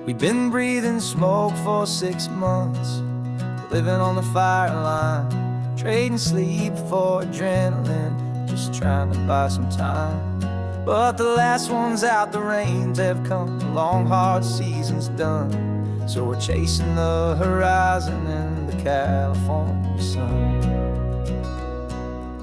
We've been breathing smoke for 6 months, living on the fire line, trading sleep for adrenaline, just trying to buy some time. But the last one's out, the rains have come, the long hard season's done. So we're chasing the horizon in the California sun.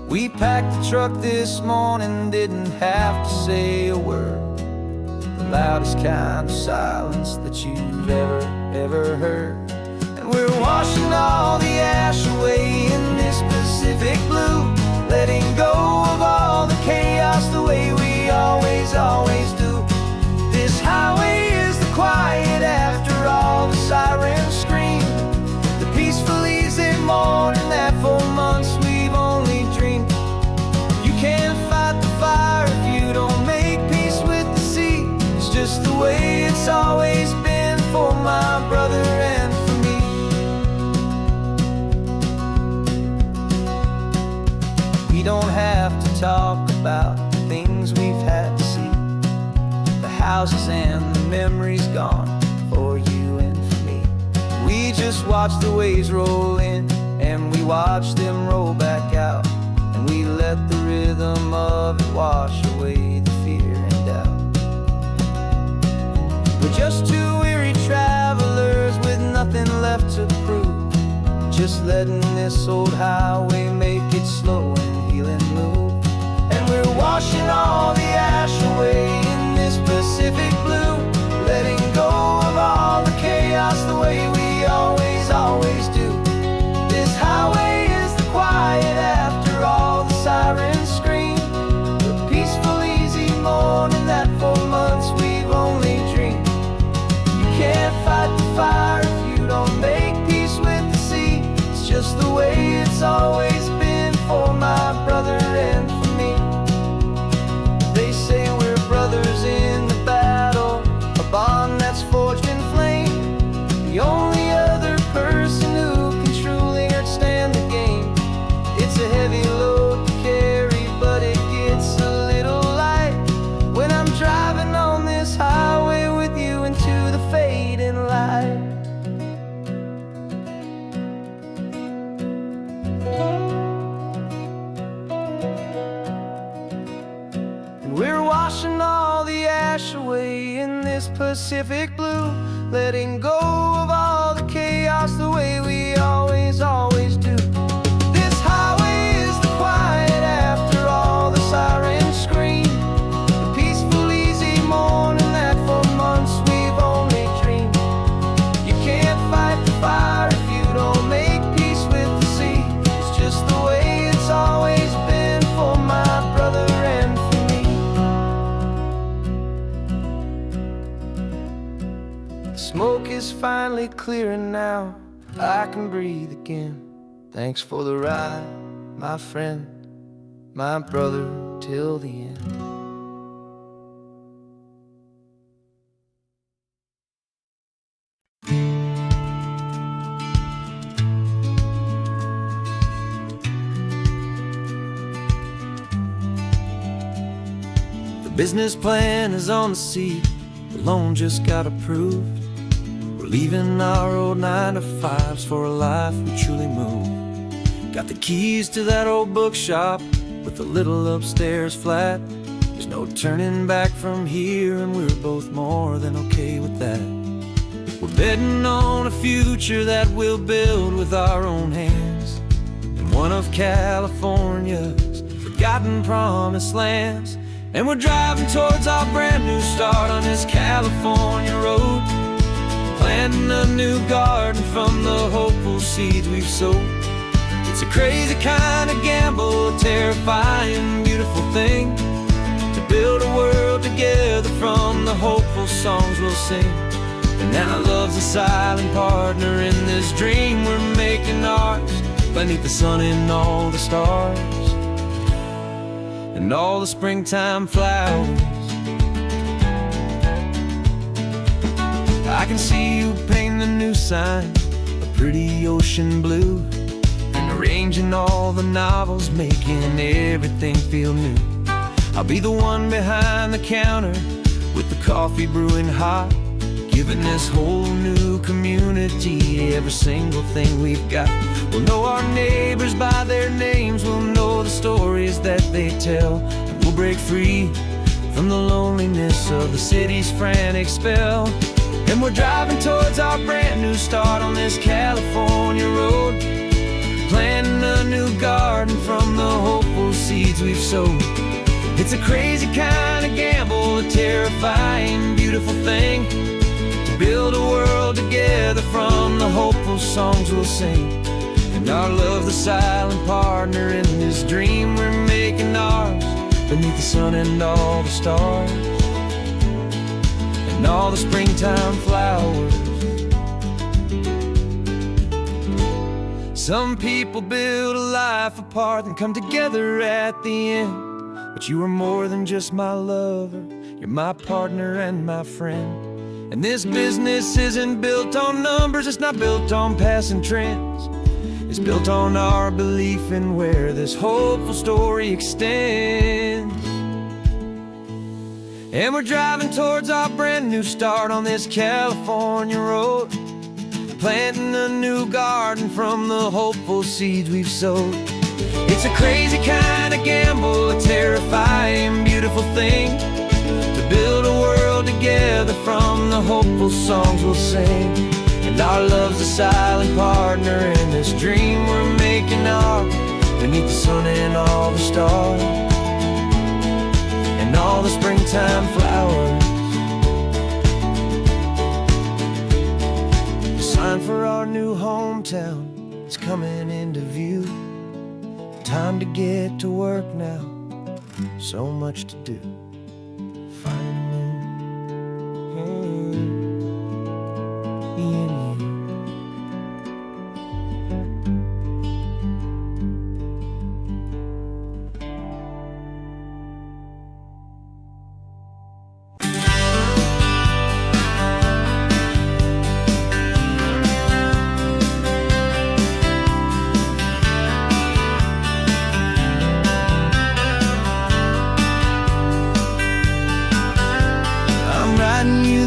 We packed the truck this morning, didn't have to say a word. The loudest kind of silence that you've ever heard. And we're washing all the ash away in this Pacific blue, letting go of all the chaos the way we always do. This highway is the quiet after all the sirens scream, the peaceful easy morning that for months we've only dreamed. You can't fight the fire if you don't make peace with the sea. It's just the way it's always been for my brother and for me. We don't have to talk about the things we've had to see, the houses and the memories gone for you and for me. We just watch the waves roll in and we watch them roll back out, and we let the rhythm of it wash away the fear and doubt. We're just two weary travelers with nothing left to prove, just letting this old highway make it slow and healing move. And we're washing all the ash away in this Pacific blue, letting go of all the chaos the way we always do. This highway is the quiet after all the sirens scream, the peaceful easy morning that for months we've only dreamed. You can't fight the fire if you don't make peace with the sea. It's just the way it's always been for my brother and for me. They say we're brothers in the battle, a bond that's forged in flame. The only other person who can truly stand the game. It's a heavy load to carry, but it gets a little light when I'm driving on this highway with you into the fading light. And we're washing all the ash away in this Pacific blue, letting go of all the chaos the way we always do. This highway is the quiet after all the sirens scream, the peaceful easy morning that for months we've only dreamed. You can't fight the fire if you don't make peace with the sea. It's just the way it's always been for my brother and for me. The smoke is finally clearing now, I can breathe again. Thanks for the ride, my friend, my brother till the end. The business plan is on the seat, the loan just got approved. We're leaving our old 9-to-5s for a life we truly move. Got the keys to that old bookshop with the little upstairs flat. There's no turning back from here, and we're both more than okay with that. We're betting on a future that we'll build with our own hands, in one of California's forgotten promised lands. And we're driving towards our brand new start on this California road, planting a new garden from the hopeful seeds we've sowed. It's a crazy kind of gamble, a terrifying, beautiful thing, to build a world together from the hopeful songs we'll sing. And now love's a silent partner in this dream we're making ours, beneath the sun and all the stars and all the springtime flowers. I can see you painting the new sign, a pretty ocean blue, and arranging all the novels, making everything feel new. I'll be the one behind the counter with the coffee brewing hot, giving this whole new community every single thing we've got. We'll know our neighbors by their names, we'll know the stories that they tell, and we'll break free from the loneliness of the city's frantic spell. And we're driving towards our brand new start on this California road, planting a new garden from the hopeful seeds we've sowed. It's a crazy kind of gamble, a terrifying, beautiful thing, to build a world together from the hopeful songs we'll sing. And our love's the silent partner in this dream we're making ours, beneath the sun and all the stars, and all the springtime flowers. Some people build a life apart and come together at the end, but you are more than just my lover, you're my partner and my friend. And this business isn't built on numbers, it's not built on passing trends. It's built on our belief in where this hopeful story extends. And we're driving towards our brand new start on this California road, planting a new garden from the hopeful seeds we've sowed. It's a crazy kind of gamble, a terrifying, beautiful thing, to build a world together from the hopeful songs we'll sing. And our love's a silent partner in this dream we're making ours, beneath the sun and all the stars, and all the springtime flowers. The sign for our new hometown is coming into view. Time to get to work now, so much to do.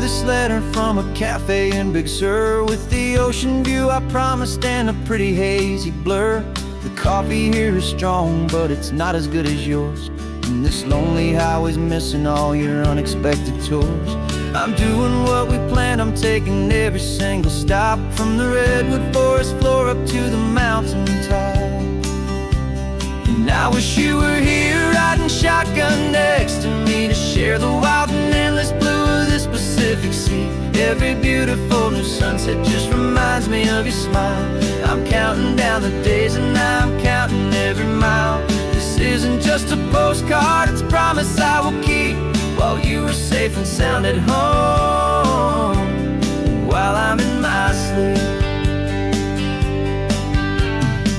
This letter from a cafe in Big Sur, with the ocean view I promised and a pretty hazy blur. The coffee here is strong, but it's not as good as yours, and this lonely highway's missing all your unexpected tours. I'm doing what we planned, I'm taking every single stop, from the redwood forest floor up to the mountain top. And I wish you were here riding shotgun next to me, to share the wild and endless blue of this Pacific Sea. Every beautiful new sunset just reminds me of your smile. I'm counting down the days and I'm counting every mile. This isn't just a postcard, it's a promise I will keep, while you are safe and sound at home, while I'm in my sleep.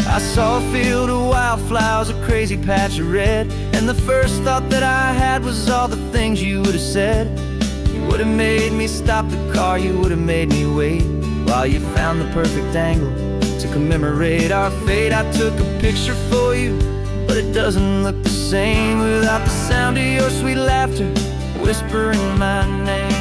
I saw a field of wildflowers, a crazy patch of red, and the first thought that I had was all the things you would have said. You would have made me stop the car, you would have made me wait, while you found the perfect angle to commemorate our fate. I took a picture for you, but it doesn't look the same without the sound of your sweet laughter whispering my name.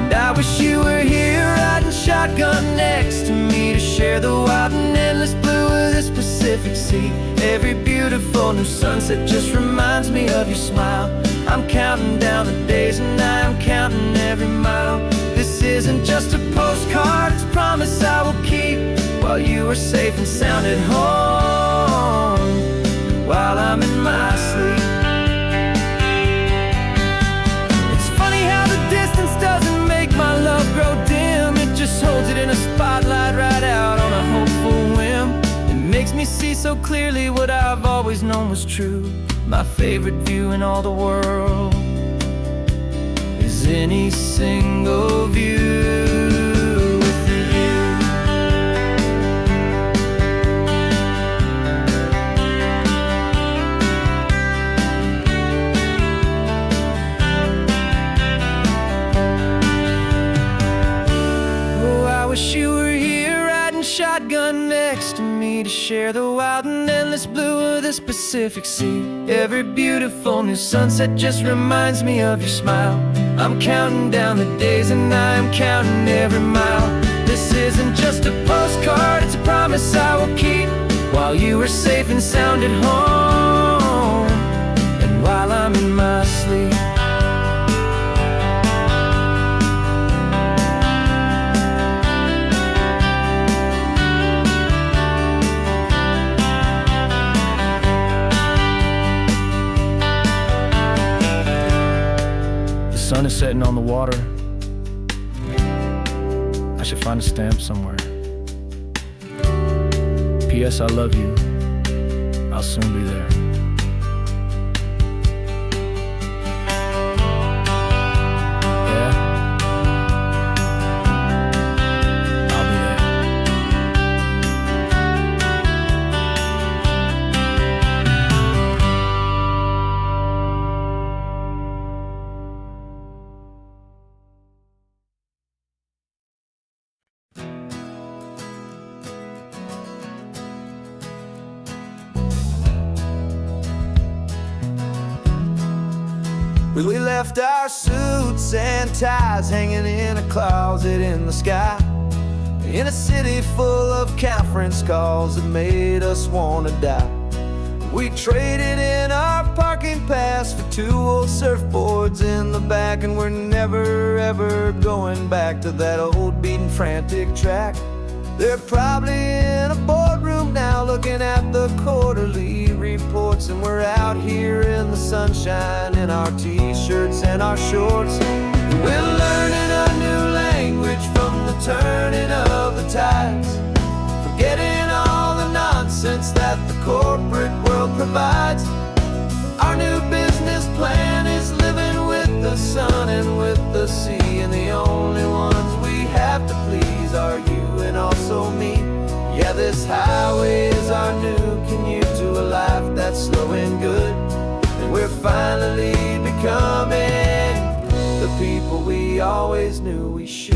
And I wish you were here riding shotgun next to me, to share the wild and endless blue of this Pacific Sea. Every beautiful new sunset just reminds me of your smile. I'm counting down the days and I'm counting every mile. This isn't just a postcard, it's a promise I will keep, while you are safe and sound at home, while I'm in my sleep. It's funny how the distance doesn't make my love grow dim, it just holds it in a spotlight right out on a hopeful whim. It makes me see so clearly what I've always known was true. My favorite view in all the world is any single view with you. Oh, I wish you were here riding shotgun next to me, to share the wild and and endless blue of this Pacific Sea. Every beautiful new sunset just reminds me of your smile. I'm counting down the days and I am counting every mile. This isn't just a postcard, it's a promise I will keep, while you are safe and sound at home, and while I'm in my sleep. The sun is setting on the water. I should find a stamp somewhere. P.S. I love you. I'll soon be there. Yeah? I'll be there. We left our suits and ties hanging in a closet in the sky, in a city full of conference calls that made us want to die. We traded in our parking pass for 2 old surfboards in the back, and we're never ever going back to that old beaten frantic track. They're probably in a boardroom now looking at the quarterly reports, and we're out here in the sunshine in our t-shirts and our shorts. We're learning a new language from the turning of the tides, forgetting all the nonsense that the corporate world provides. Our new business plan is living with the sun and with the sea, and the only ones we have to please are you and also me. Yeah, this highway is our new commute to a life that's slow and good, and we're finally becoming the people we always knew we should.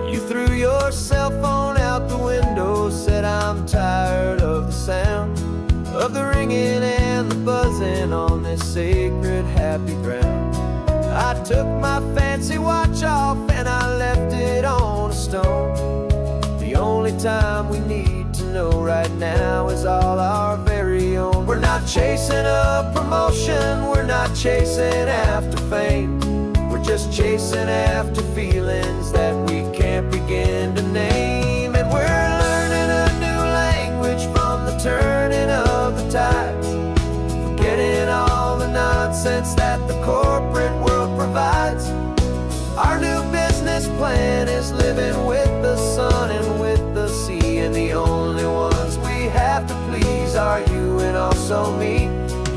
You threw your cell phone out the window, said I'm tired of the sound of the ringing and the buzzing on this sacred happy ground. I took my fancy watch off and I left it on a stone. The only time we need to know right now is all our very own. We're not chasing a promotion, we're not chasing after fame, we're just chasing after feelings that we can't begin to name. And we're learning a new language from the turning of the tides, forgetting all the nonsense that the corporate world provides. Our new business plan is living with the sun and with the sea, and the only ones we have to please are you and also me.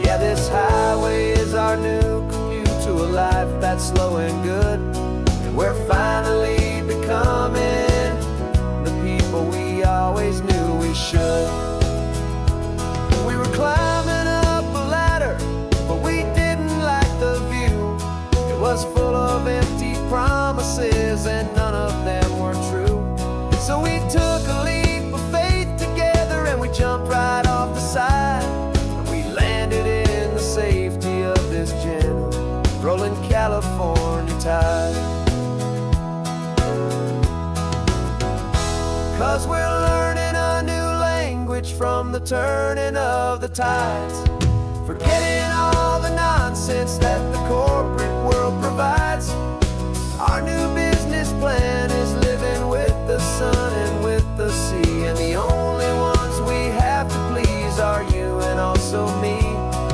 Yeah, this highway is our new commute to a life that's slow and good, and we're finally becoming the people we always knew we should. We were climbing up a ladder, but we didn't like the view. It was full of empty promises and none of them were true. So we took a leap of faith together and we jumped right off the side, and we landed in the safety of this gentle rolling California tide. 'Cause we're learning a new language from the turning of the tides, forgetting all the nonsense that the corporate world provides. Our new business plan is living with the sun and with the sea, and the only ones we have to please are you and also me.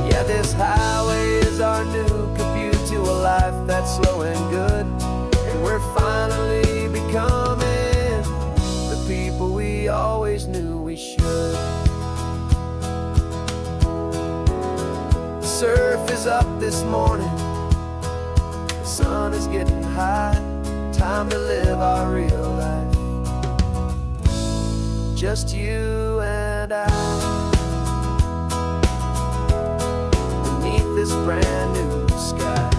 Yeah, this highway is our new commute to a life that's slow and good, and we're finally becoming the people we always knew we should. The surf is up this morning, the sun is getting high, time to live our real life, just you and I, beneath this brand new sky.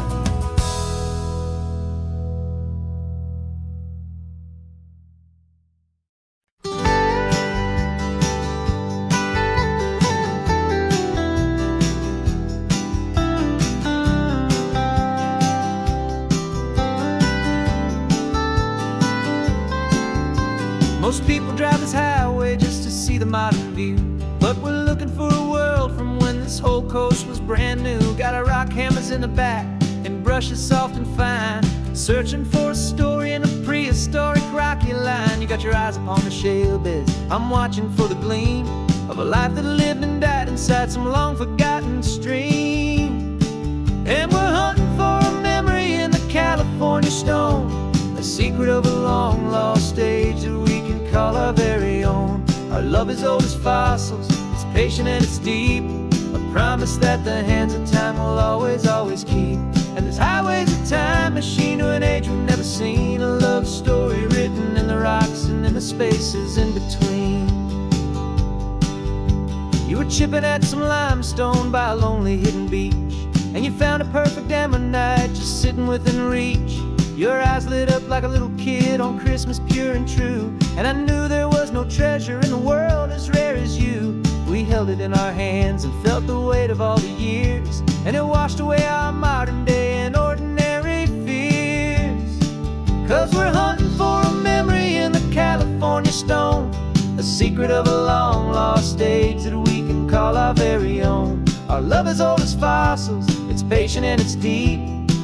Most people drive this highway just to see the modern view, but we're looking for a world from when this whole coast was brand new. Got our rock hammers in the back and brushes soft and fine, searching for a story in a prehistoric rocky line. You got your eyes upon the shale beds, I'm watching for the gleam of a life that lived and died inside some long forgotten stream. And we're hunting for a memory in the California stone, a secret of a long lost age that we can call our very own. Our love is old as fossils, it's patient and it's deep, a promise that the hands of time will always, always keep. And this highway's a time machine to an age we've never seen, a love story written in the rocks and in the spaces in between. You were chipping at some limestone by a lonely hidden beach, and you found a perfect ammonite just sitting within reach. Your eyes lit up like a little kid on Christmas, pure and true, and I knew there was no treasure in the world as rare as you. We held it in our hands and felt the weight of all the years, and it washed away our modern day and ordinary fears. 'Cause we're hunting for a memory in the California stone, a secret of a long lost age that we can call our very own. Our love is old as fossils, it's patient and it's deep,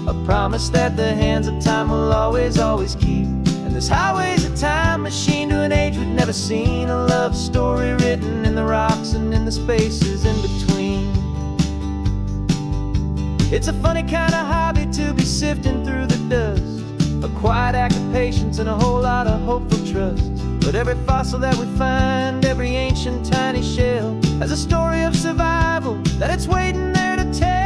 a promise that the hands of time will always, always keep. And this highway's a time machine to an age we've never seen, a love story written in the rocks and in the spaces in between. It's a funny kind of hobby to be sifting through the dust, a quiet act of patience and a whole lot of hopeful trust. But every fossil that we find, every ancient tiny shell, has a story of survival that it's waiting there to tell.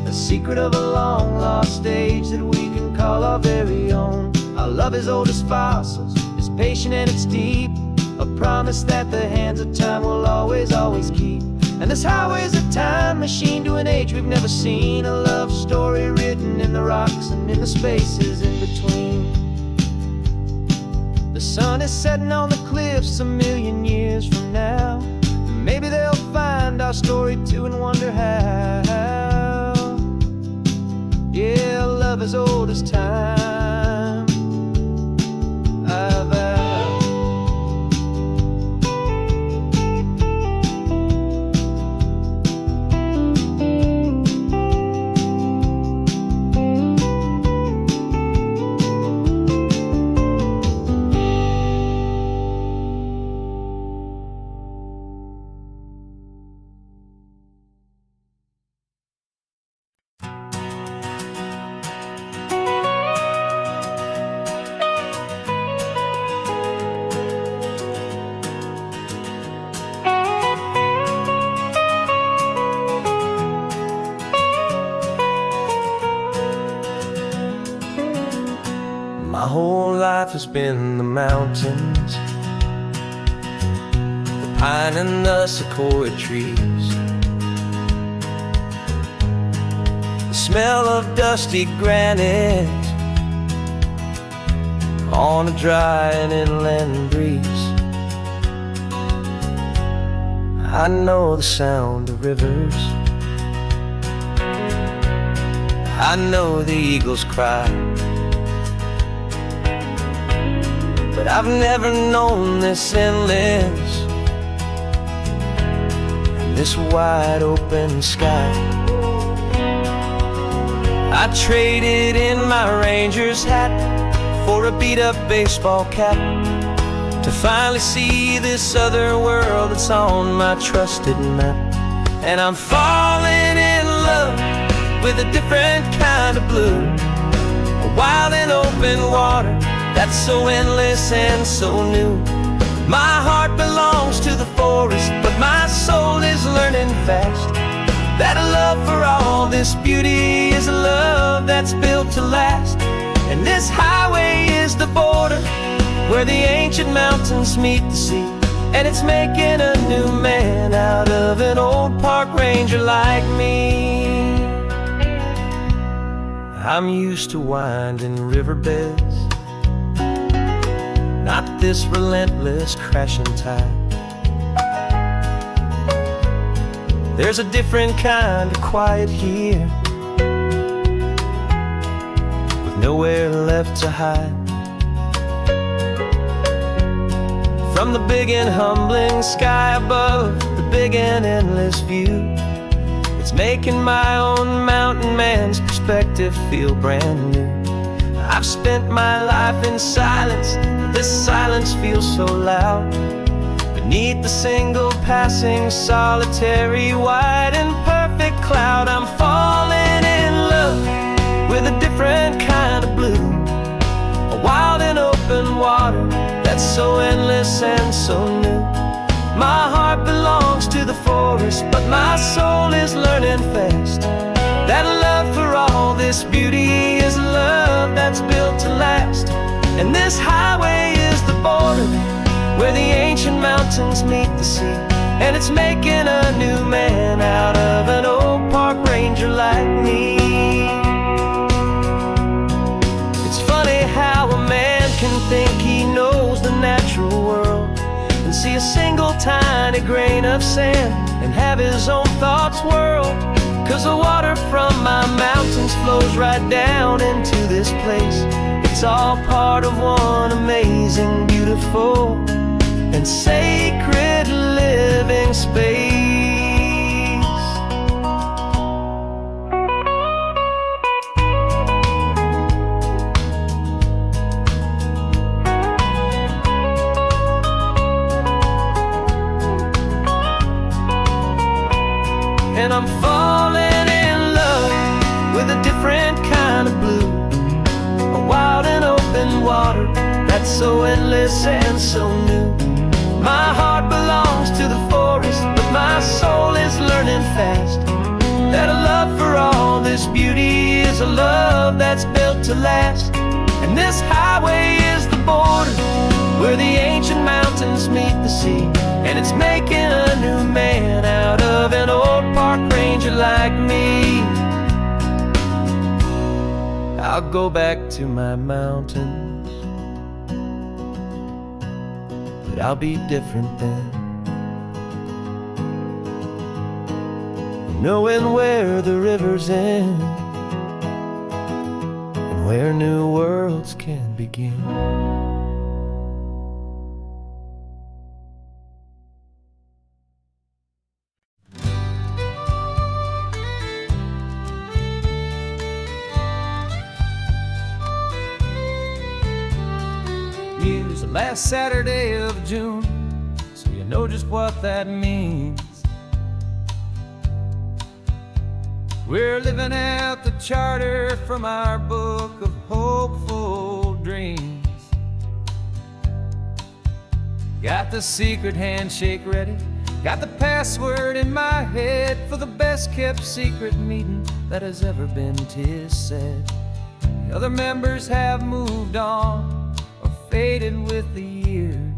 Secret of a long lost age that we can call our very own. Our love is old as fossils, it's patient and it's deep, a promise that the hands of time will always, always keep. And this highway's a time machine to an age we've never seen, a love story written in the rocks and in the spaces in between. The sun is setting on the cliffs a million years from now, maybe they'll find our story too and wonder how. Yeah, love as old as time, I vow. My whole life has been the mountains, the pine and the sequoia trees, the smell of dusty granite on a dry and inland breeze. I know the sound of rivers, I know the eagles cry, but I've never known this endless and this wide open sky. I traded in my ranger's hat for a beat-up baseball cap to finally see this other world that's on my trusted map. And I'm falling in love with a different kind of blue, a wild and open water that's so endless and so new. My heart belongs to the forest, but my soul is learning fast that a love for all this beauty is a love that's built to last. And this highway is the border where the ancient mountains meet the sea, and it's making a new man out of an old park ranger like me. I'm used to winding riverbeds this relentless crashing tide. There's a different kind of quiet here, with nowhere left to hide. From the big and humbling sky above, the big and endless view, it's making my own mountain man's perspective feel brand new. I've spent my life in silence, this silence feels so loud. Beneath the single passing solitary white and perfect cloud, I'm falling in love with a different kind of blue, a wild and open water that's so endless and so new. My heart belongs to the forest, but my soul is learning fast that love for all this beauty is love that's built to last. And this highway is the border where the ancient mountains meet the sea, and it's making a new man out of an old park ranger like me. It's funny how a man can think he knows the natural world and see a single tiny grain of sand and have his own thoughts whirled. 'Cause the water from my mountains flows right down into this place. It's all part of one amazing, beautiful, and sacred living space. And I'm falling in love with a different kind of blue, a wild and open water that's so endless and so new. My heart belongs to the forest, but my soul is learning fast that a love for all this beauty is a love that's built to last. And this highway is the border where the ancient mountains meet the sea, and it's making a new man out of an old park ranger like me. I'll go back to my mountains, but I'll be different then, knowing where the rivers end and where new worlds can begin. Use the last Saturday of June, so you know just what that means. We're living out the charter from our book of hopeful dreams. Got the secret handshake ready, got the password in my head for the best kept secret meeting that has ever been, 'tis said. The other members have moved on, faded with the years,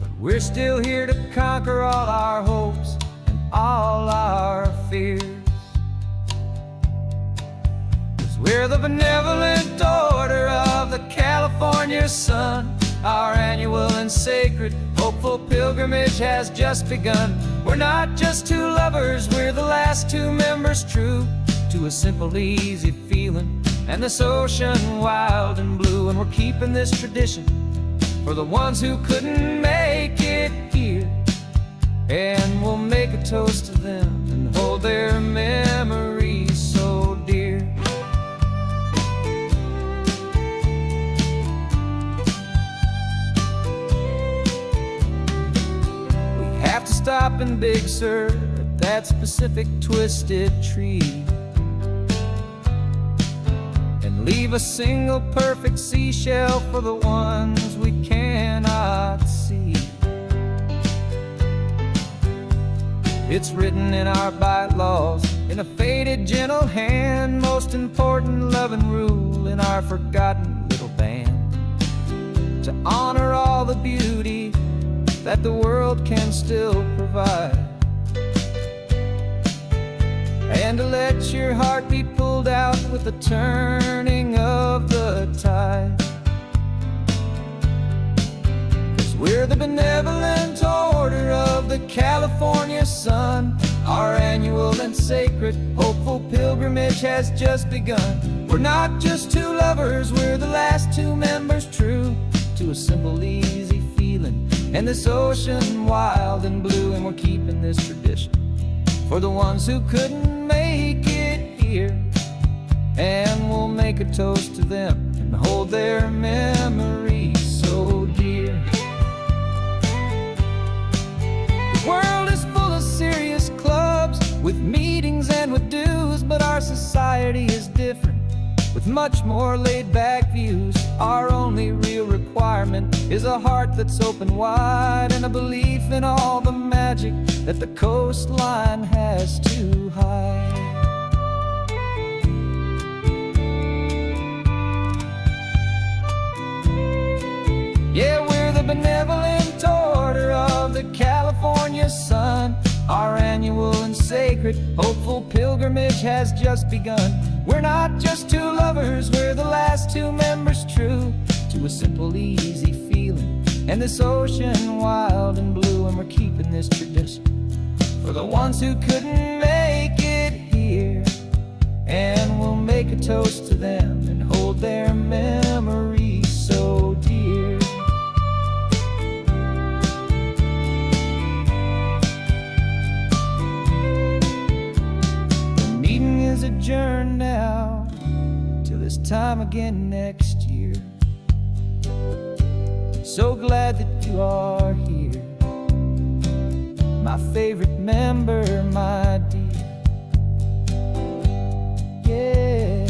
but we're still here to conquer all our hopes and all our fears. 'Cause we're the benevolent order of the California sun. Our annual and sacred hopeful pilgrimage has just begun. We're not just two lovers, we're the last two members true to a simple, easy feeling and this ocean wild and blue. And we're keeping this tradition for the ones who couldn't make it here, and we'll make a toast to them and hold their memories so dear. We have to stop in Big Sur at that specific twisted tree, leave a single perfect seashell for the ones we cannot see. It's written in our bylaws in a faded gentle hand, most important loving rule in our forgotten little band, to honor all the beauty that the world can still provide, and to let your heart be pulled out with the turning of the tide. sacred, hopeful pilgrimage has just begun. We're not just two lovers, we're the last two members true to a simple, easy feeling. And this ocean wild and blue, and we're keeping this tradition for the ones who couldn't make it here. And we'll make a toast to them and hold their memories so dear. The world is full of serious clubs with meetings and with dues, but our society is different with much more laid-back views. Our only real requirement is a heart that's open wide and a belief in all the magic that the coastline has to hide. Yeah, we're the benevolent order of the California sun. Our annual and sacred, hopeful pilgrimage has just begun. We're not just two lovers, we're the last two members true to a simple, easy feeling. And this ocean wild and blue, and we're keeping this tradition for the ones who couldn't make it here. And we'll make a toast to them and hold their memories so dear. The meeting is adjourned now till this time again next year. So glad that you are here, my favorite member, my dear. Yeah,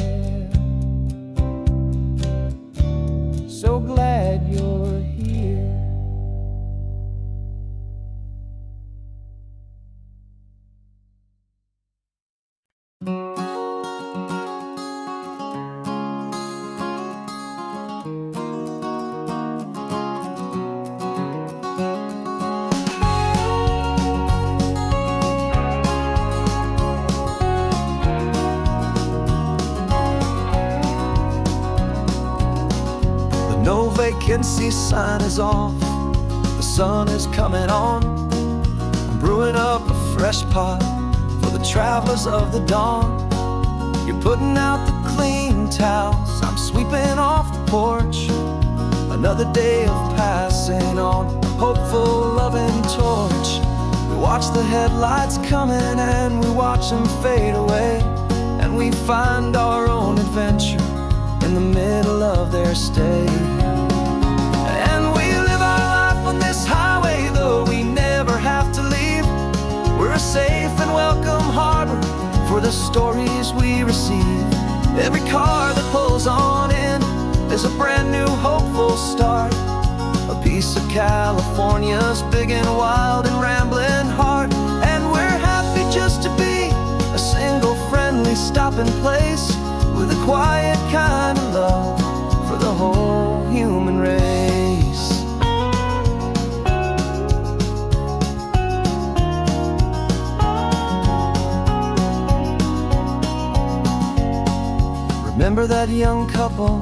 so glad you're here. No vacancy sign is off, the sun is coming on. I'm brewing up a fresh pot for the travelers of the dawn. You're putting out the clean towels, I'm sweeping off the porch. Another day of passing on a hopeful, loving torch. We watch the headlights coming and we watch them fade away, and we find our own adventure in the middle of their stay. And we live our life on this highway, though we never have to leave. We're a safe and welcome harbor for the stories we receive. Every car that pulls on in is a brand new hopeful start, a piece of California's big and wild and rambling heart. And we're happy just to be a single friendly stopping place with a quiet kind of love for the whole human race. Remember that young couple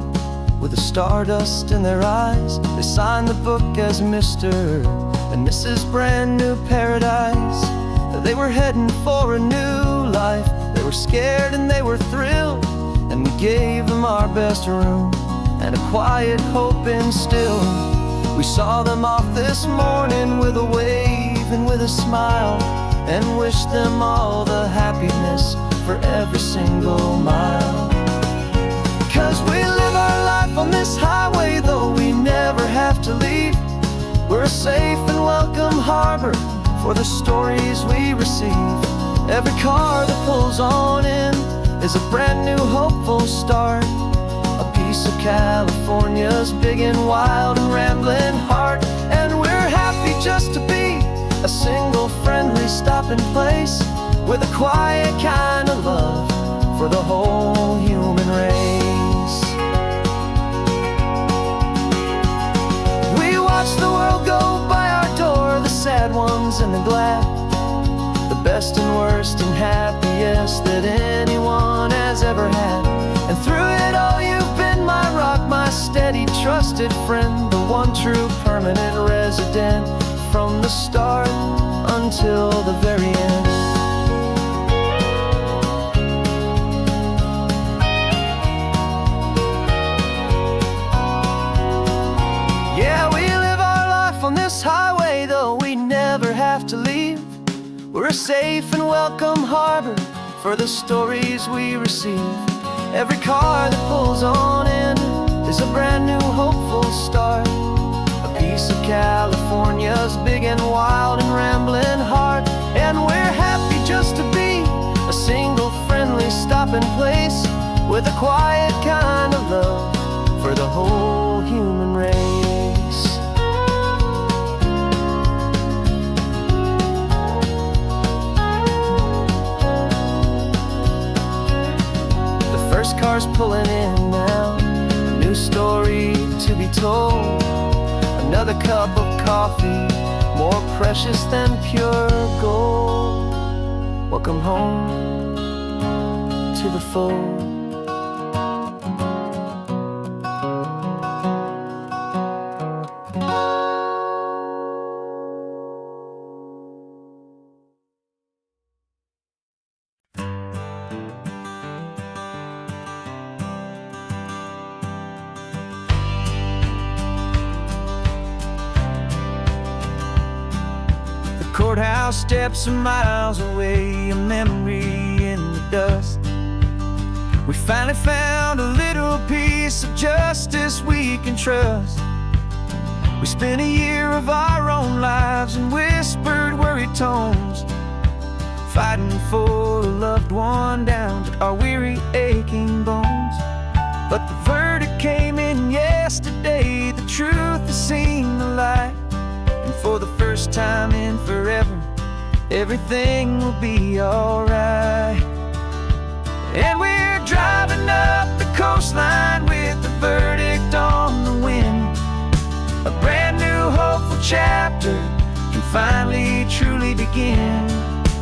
with the stardust in their eyes? They signed the book as Mr. and Mrs. Brand New Paradise. They were heading for a new life. They were scared and they were thrilled, and we gave them our best room and a quiet hope instilled. We saw them off this morning with a wave and with a smile, and wished them all the happiness for every single mile. 'Cause we live our life on this highway, though we never have to leave. We're a safe and welcome harbor for the stories we receive. Every car that pulls on in is a brand new hopeful start, a piece of California's big and wild and rambling heart. And we're happy just to be a single friendly stopping place with a quiet kind of love for the whole human race. We watch the world go by our door, the sad ones and the glad, the best and worst and happiest that anyone has ever had. And through it all you've been my rock, my steady, trusted friend, the one true permanent resident from the start until the very end. this highway, though we never have to leave. We're a safe and welcome harbor for the stories we receive. Every car that pulls on in is a brand new hopeful start, a piece of California's big and wild and rambling heart. And we're happy just to be a single friendly stopping place, with a quiet kind of love for the whole human race. The first car's pulling in now, a new story to be told. Another cup of coffee, more precious than pure gold. Welcome home to the fold. Courthouse steps are miles away, a memory in the dust. We finally found a little piece of justice we can trust. We spent a year of our own lives in whispered, worried tones, fighting for a loved one down to our weary, aching bones. But the verdict came in yesterday, the truth has seen the light. And for the first time in forever, everything will be alright. And we're driving up the coastline with the verdict on the wind. A brand new hopeful chapter can finally truly begin.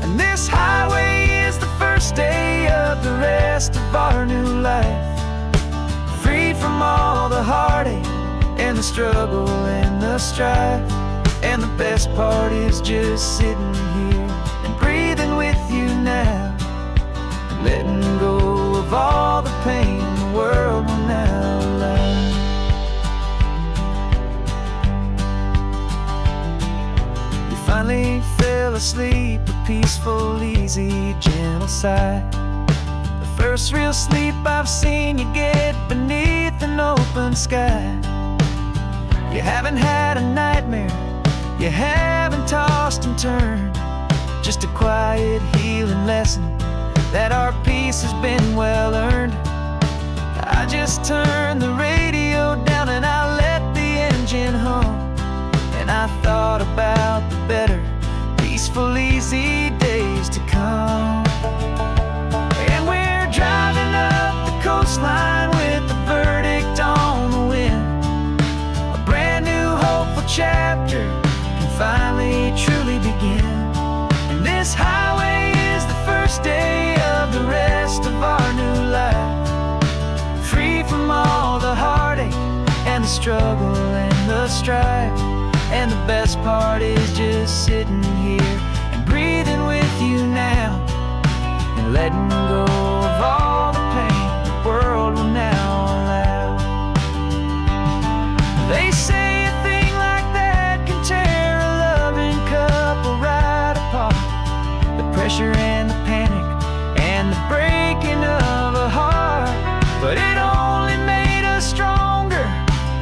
And this highway is the first day of the rest of our new life, freed from all the heartache and the struggle and the strife. And the best part is just sitting here and breathing with you now, letting go of all the pain the world will now allow. You finally fell asleep, a peaceful, easy, gentle sigh. The first real sleep I've seen you get beneath an open sky. You haven't had a nightmare, you haven't tossed and turned, just a quiet healing lesson that our peace has been well earned. I just turned the radio down and I let the engine hum, and I thought about the better, peaceful, easy days to come. And we're driving up the coastline with the verdict on the wind. A brand new hopeful chapter finally truly begin. And this highway is the first day of the rest of our new life, free from all the heartache and the struggle and the strife. And the best part is just sitting here and breathing with you now, and letting go of all the pain the world will now allow. They say a thing like that can tear pressure and the panic and the breaking of a heart. But it only made us stronger,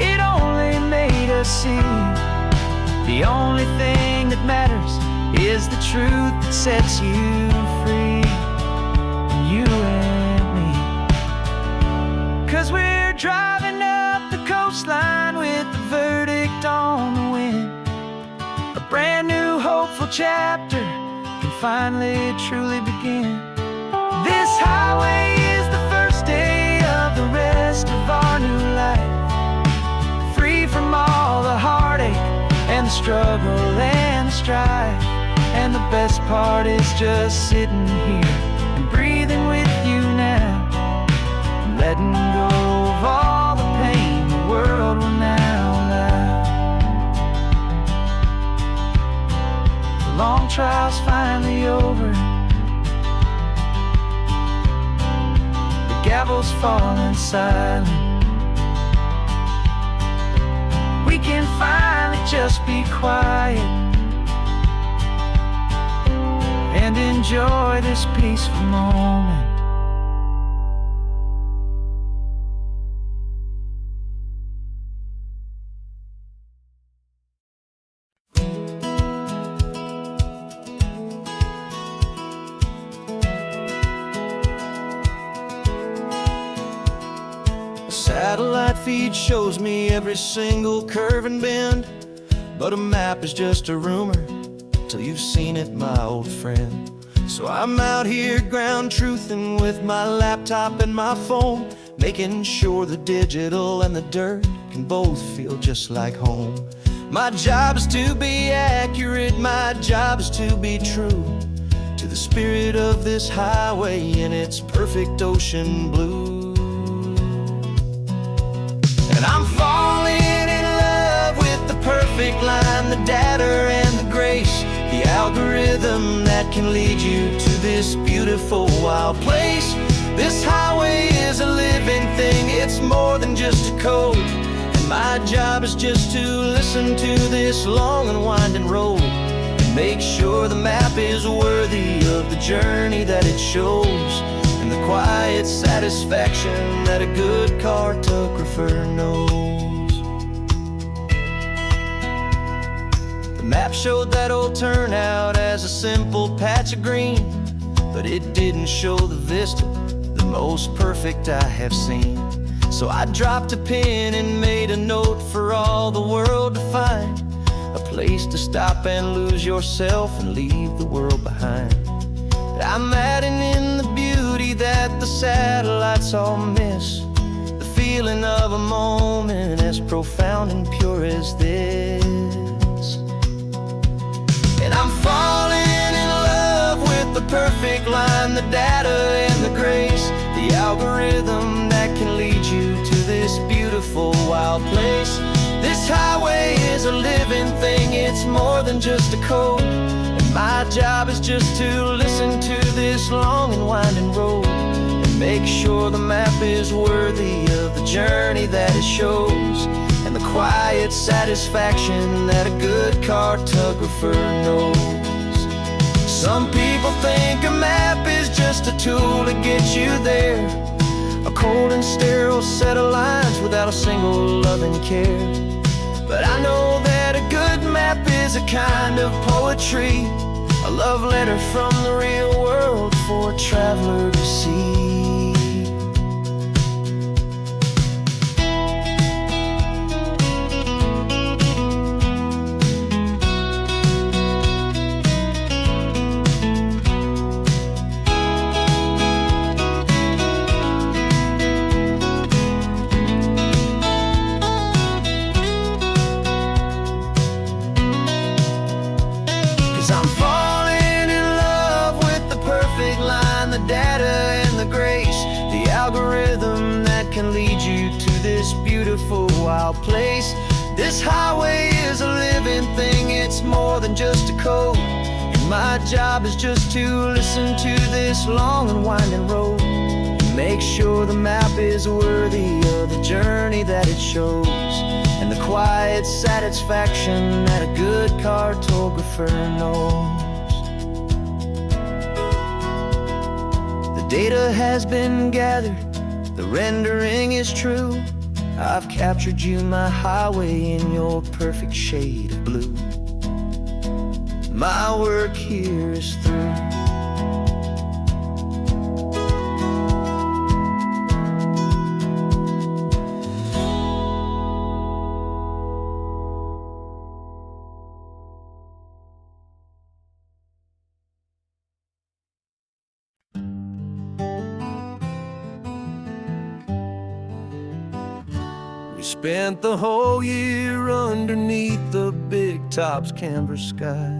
it only made us see the only thing that matters is the truth that sets you free, you and me. 'Cause we're driving up the coastline with the verdict on the wind. A brand new hopeful chapter can finally truly begin. This highway is the first day of the rest of our new life, free from all the heartache and the struggle and the strife. And the best part is just sitting here and breathing with you now, and letting go of all the pain the world will now allow. The long trial's finally over, the gavel's falling silent. We can finally just be quiet and enjoy this peaceful moment. Satellite feed shows me every single curve and bend, but a map is just a rumor till you've seen it, my old friend. So I'm out here ground truthing with my laptop and my phone, making sure the digital and the dirt can both feel just like home. My job is to be accurate, my job is to be true to the spirit of this highway in its perfect ocean blue. And I'm falling in love with the perfect line, the data and the grace, the algorithm that can lead you to this beautiful wild place. This highway is a living thing, it's more than just a code. And my job is just to listen to this long and winding road and make sure the map is worthy of the journey that it shows, and the quiet satisfaction that a good cartographer knows. The map showed that old turnout as a simple patch of green, but it didn't show the vista, the most perfect I have seen. So I dropped a pin and made a note for all the world to find, a place to stop and lose yourself and leave the world behind. I'm adding in the beauty that the satellites all miss, the feeling of a moment as profound and pure as this. And I'm falling in love with the perfect line, the data and the grace, the algorithm that can lead you to this beautiful wild place. This highway is a living thing, it's more than just a code. My job is just to listen to this long and winding road and make sure the map is worthy of the journey that it shows, and the quiet satisfaction that a good cartographer knows. Some people think a map is just a tool to get you there, a cold and sterile set of lines without a single loving care. But I know that a good map is a kind of poetry, a love letter from the real world for a traveler to see. 'Cause I'm falling in love with the perfect line, the data and the grace, the algorithm that can lead you to this beautiful wild place. This highway is a living thing, it's more than just a code. And my job is just to listen to this long and winding road and make sure the map is worthy of the journey that it shows, and the quiet satisfaction that a good cartographer knows. The data has been gathered, the rendering is true. I've captured you, my highway, in your perfect shade of blue. My work here is through. We spent the whole year underneath the big top's canvas sky,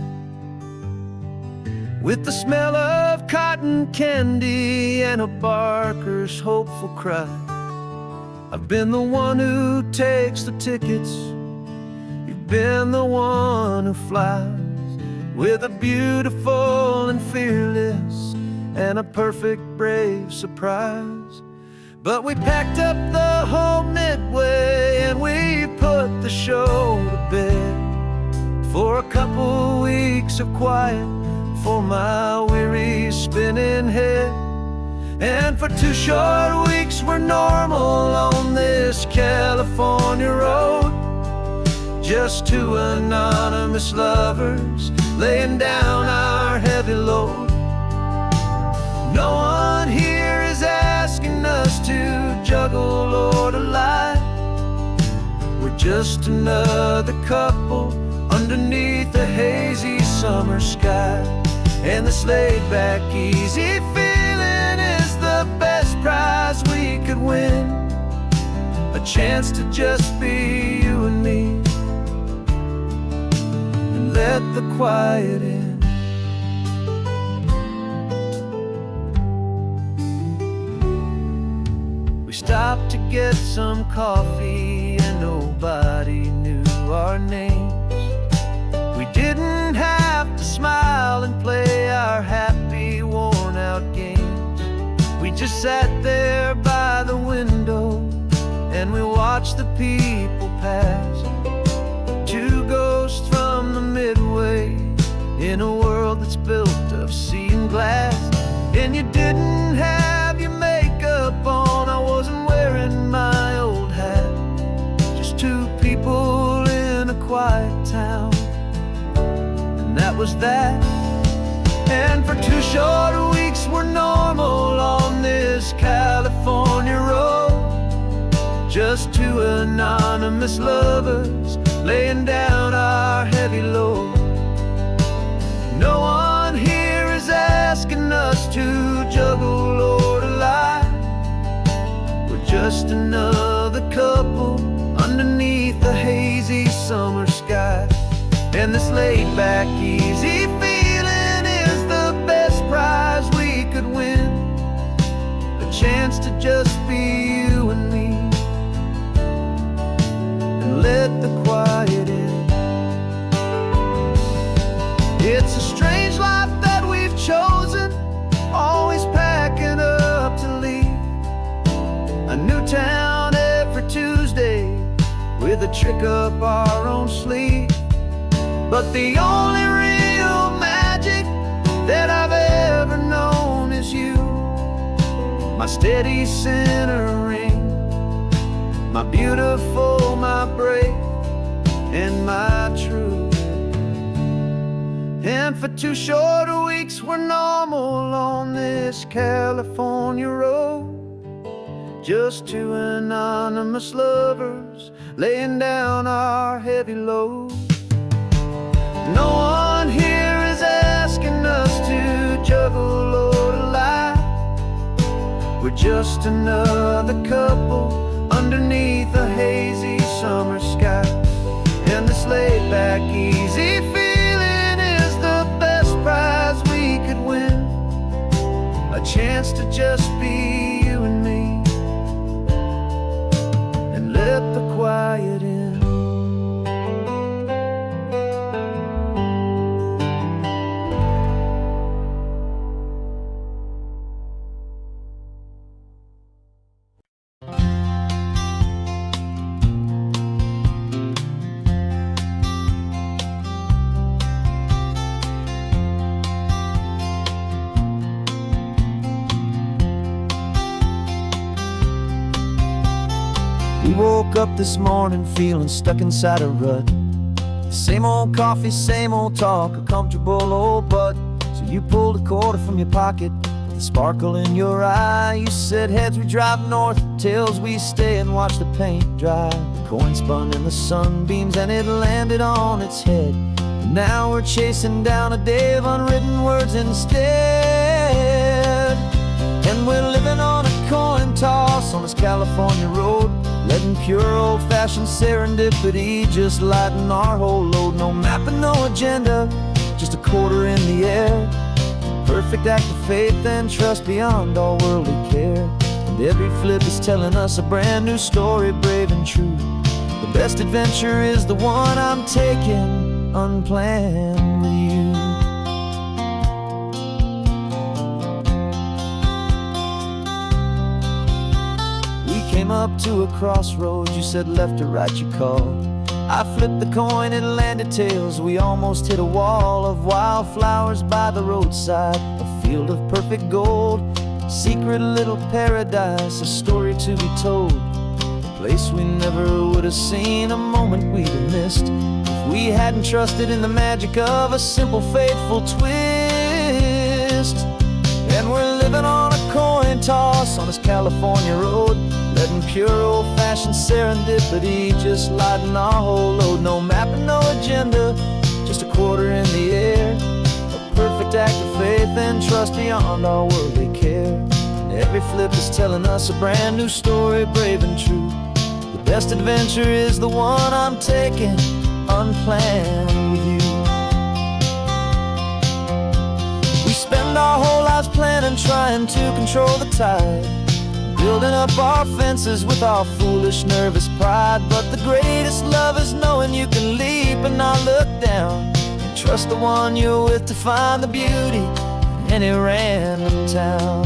with the smell of cotton candy and a barker's hopeful cry. I've been the one who takes the tickets, you've been the one who flies, with a beautiful and fearless and a perfect brave surprise. But we packed up the whole midway and we put the show to bed. couple weeks of quiet for my weary spinning head. And for 2 short weeks we're normal on this California road. Just 2 anonymous lovers laying down our heavy load. No one here is asking us to juggle or to lie. We're just another couple underneath a hazy summer sky. And this laid-back, easy feeling is the best prize we could win. A chance to just be you and me, and let the quiet in. We stopped to get some coffee and nobody knew our names. We didn't have to smile and play our happy, worn-out games. We just sat there by the window and we watched the people pass. 2 ghosts from the Midway in a world that's built of sea and glass. And you didn't have your makeup on, I wasn't wearing my old hat. Just 2 people in a quiet town, and that was that. And for 2 short weeks we're normal on this California road. Just 2 anonymous lovers laying down our heavy load. No one here is asking us to juggle or to lie. We're just another couple underneath a hazy summer sky. And this laid-back, easy feeling is the best prize we could win. A chance to just be you and me, and let the quiet in. It's a strange life that we've chosen, always packing up to leave. A new town every Tuesday with a trick up our own sleeve. But the only real magic that I've ever known is you. My steady centering, my beautiful, my brave, and my true. And for 2 short weeks we're normal on this California road. Just 2 anonymous lovers laying down our heavy load. No one here is asking us to juggle or to lie. We're just another couple underneath a hazy summer sky. And this laid-back, easy feeling is the best prize we could win. A chance to just be you and me, and let the quiet in. We woke up this morning feeling stuck inside a rut. Same old coffee, same old talk, a comfortable old butt. So you pulled a quarter from your pocket with a sparkle in your eye. You said heads we drive north, tails we stay and watch the paint dry. The coin spun in the sunbeams and it landed on its head. And now we're chasing down a day of unwritten words instead. And we're living on a coin toss on this California road, letting pure old-fashioned serendipity just lighten our whole load. No map and no agenda, just a quarter in the air. Perfect act of faith and trust beyond all worldly care. And every flip is telling us a brand new story, brave and true. The best adventure is the one I'm taking unplanned with you. Came up to a crossroads, you said left or right you called. I flipped the coin, it landed tails. We almost hit a wall of wildflowers by the roadside, a field of perfect gold, secret little paradise, a story to be told, a place we never would have seen, a moment we'd have missed if we hadn't trusted in the magic of a simple, faithful twist. And we're living on a coin toss on this California road, letting pure old-fashioned serendipity just lighten our whole load. No map and no agenda, just a quarter in the air, a perfect act of faith and trust beyond our worldly care. And every flip is telling us a brand new story, brave and true. The best adventure is the one I'm taking, unplanned with you. We spend our whole lives planning, trying to control the tide, building up our fences with our foolish, nervous pride. But the greatest love is knowing you can leap and not look down, and trust the one you're with to find the beauty in any random town.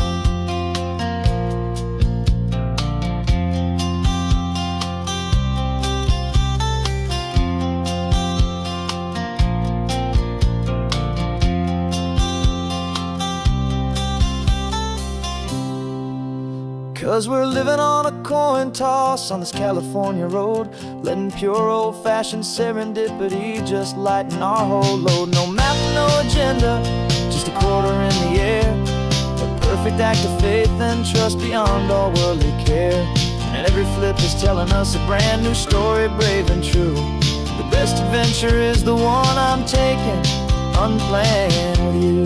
'Cause we're living on a coin toss on this California road, letting pure old-fashioned serendipity just lighten our whole load. No map, no agenda, just a quarter in the air, a perfect act of faith and trust beyond all worldly care. And every flip is telling us a brand new story, brave and true. The best adventure is the one I'm taking, unplanned with you.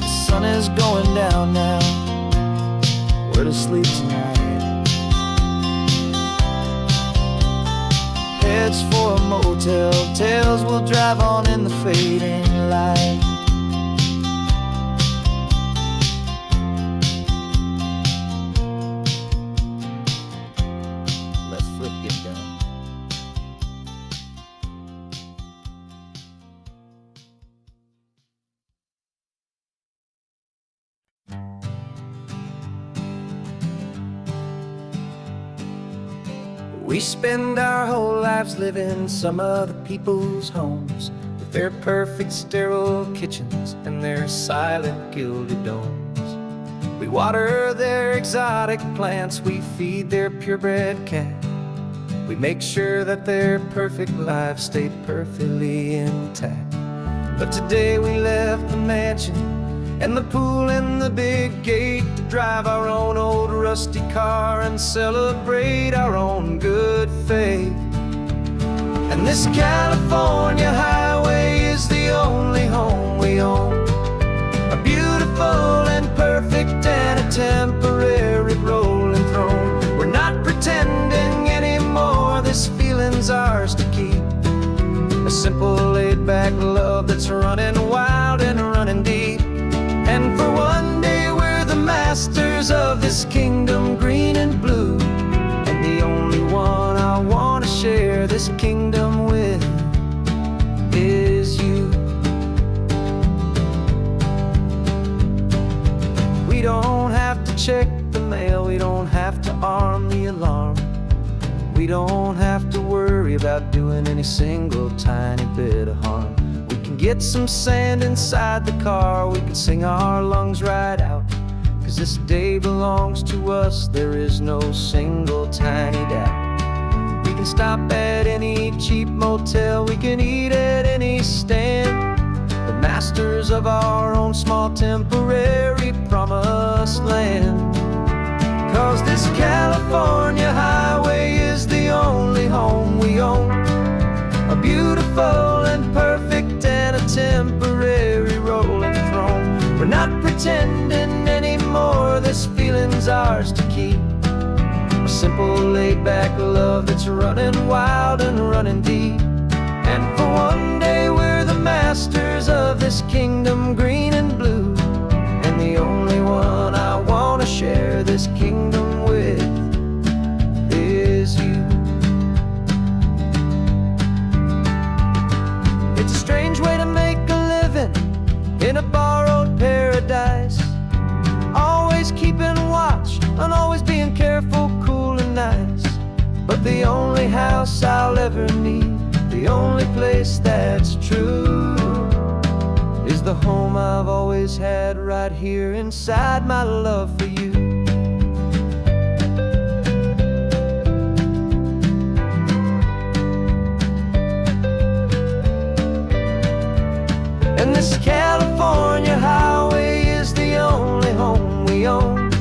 The sun is going down now, we're to sleep tonight. Heads for a motel, tails will drive on in the fading light. Let's flip get done. We spend our whole lives living some other people's homes, with their perfect sterile kitchens and their silent gilded domes. We water their exotic plants, we feed their purebred cat. We make sure that their perfect lives stay perfectly intact. But today we left the mansion and the pool and the big gate to drive our own old rusty car and celebrate our own good faith. And this California highway is the only home we own, a beautiful and perfect and a temporary rolling throne. We're not pretending anymore, this feeling's ours to keep, a simple laid-back love that's running wild and running deep. And for one day we're the masters of this kingdom green and blue, and the only one I want to share this kingdom with is you. We don't have to check the mail, we don't have to arm the alarm, we don't have to worry about doing any single tiny bit of harm. Get some sand inside the car, we can sing our lungs right out, 'cause this day belongs to us, there is no single tiny doubt. We can stop at any cheap motel, we can eat at any stand, the masters of our own small temporary promised land. 'Cause this California highway is the only home we own, a beautiful and perfect and a temporary rolling throne. We're not pretending anymore, this feeling's ours to keep, a simple laid-back love that's running wild and running deep. And for one day we're the masters of this kingdom green and blue, and the only one I want to share this kingdom with is you. It's a strange way to make a living in a borrowed paradise, always keeping the only house I'll ever need, the only place that's true, is the home I've always had right here inside my love for you. And this California highway is the only home we own,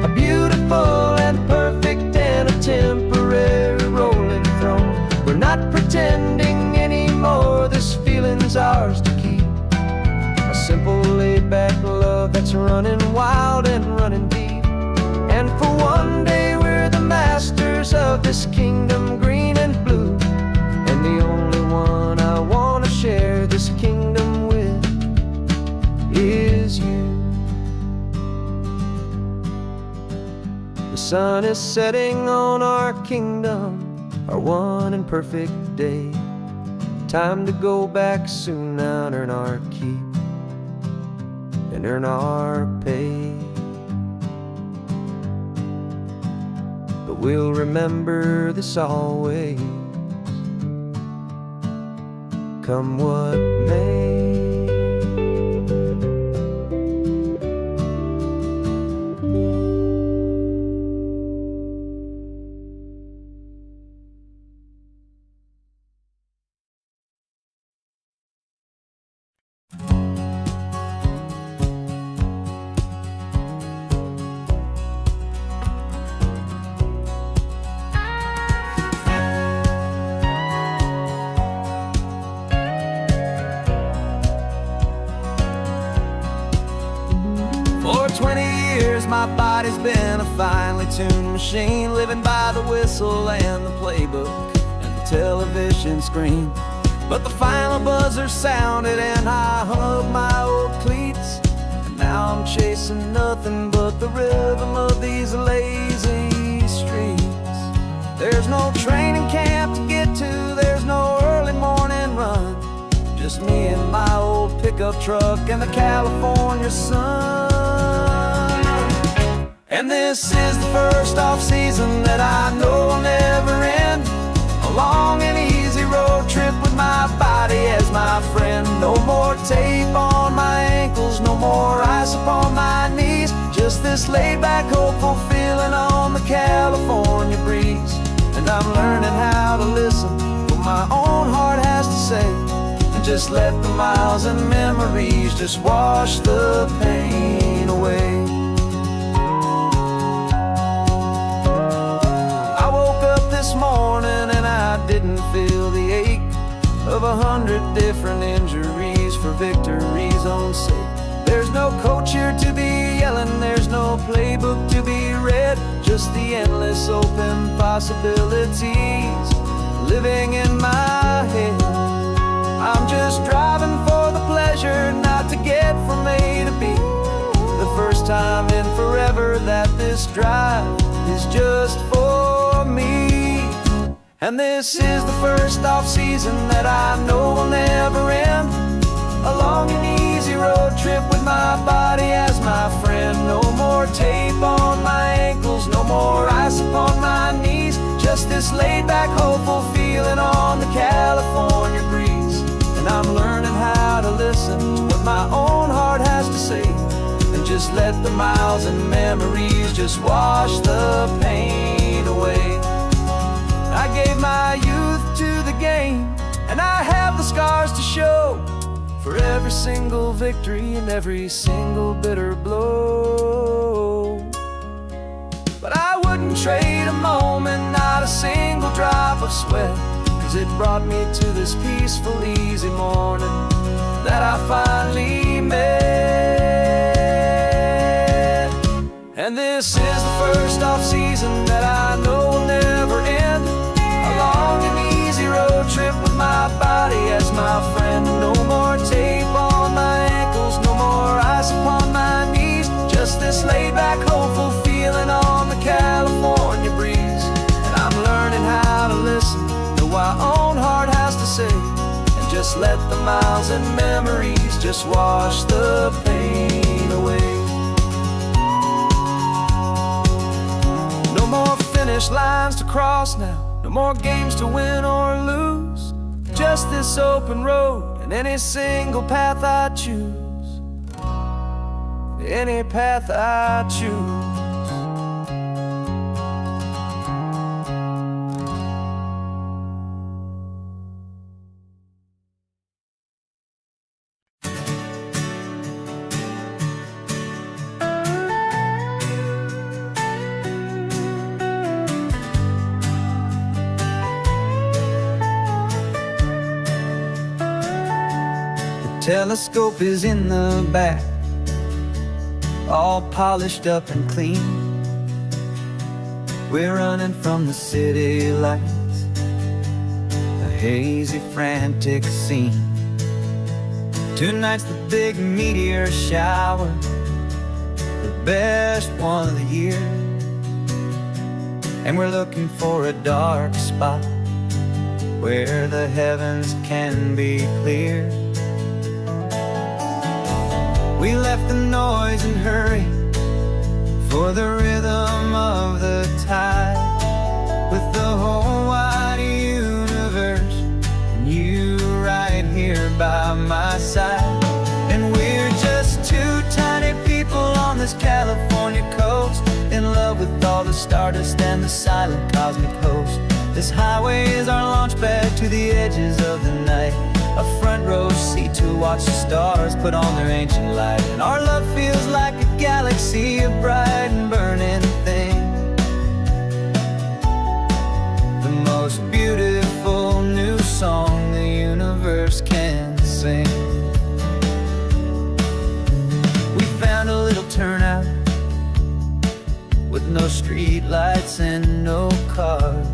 a beautiful and perfect and a temporary rolling throne. We're not pretending anymore, this feeling's ours to keep, a simple laid-back love that's running wild and running deep. And for one day we're the masters of this kingdom green and blue, and the only one I want to share this kingdom with is you. The sun is setting on our kingdom, our one and perfect day. Time to go back soon now and earn our keep and earn our pay. But we'll remember this always, come what may. For 20 years my body's been a finely tuned machine, living by the whistle and the playbook and the television screen. But the final buzzer sounded and I hung up my old cleats, and now I'm chasing nothing but the rhythm of these lazy streets. There's no training camp to get to, there's no early morning run, just me and my old pickup truck and the California sun. And this is the first off-season that I know will never end, a long and easy road trip with my body as my friend. No more tape on my ankles, no more ice upon my knees, just this laid-back, hopeful feeling on the California breeze. And I'm learning how to listen to what my own heart has to say, and just let the miles and memories just wash the pain away. This morning and I didn't feel the ache of 100 different injuries for victory's own sake. There's no coach here to be yelling, there's no playbook to be read, just the endless open possibilities living in my head. I'm just driving for the pleasure, not to get from A to B, the first time in forever that this drive is just for me. And this is the first off-season that I know will never end, a long and easy road trip with my body as my friend. No more tape on my ankles, no more ice upon my knees, just this laid-back, hopeful feeling on the California breeze. And I'm learning how to listen to what my own heart has to say, and just let the miles and memories just wash the pain away. I gave my youth to the game, and I have the scars to show for every single victory and every single bitter blow. But I wouldn't trade a moment, not a single drop of sweat, 'cause it brought me to this peaceful, easy morning that I finally met. And this is the first off-season that I know will never end, a long and easy road trip with my body as my friend. No more tape on my ankles, no more ice upon my knees, just this laid-back, hopeful feeling on the California breeze. And I'm learning how to listen to what my own heart has to say, and just let the miles and memories just wash the pain away. No more finish finish lines to cross now. No more games to win or lose. Just this open road and any single path I choose. Any path I choose. Telescope is in the back, all polished up and clean. We're running from the city lights, a hazy, frantic scene. Tonight's the big meteor shower, the best one of the year. And we're looking for a dark spot where the heavens can be clear. We left the noise and hurry for the rhythm of the tide, with the whole wide universe and you right here by my side. And we're just two tiny people on this California coast, in love with all the stardust and the silent cosmic host. This highway is our launch pad to the edges of the night, a front row seat to watch the stars put on their ancient light. And our love feels like a galaxy, a bright and burning thing, the most beautiful new song the universe can sing. We found a little turnout with no street lights and no cars,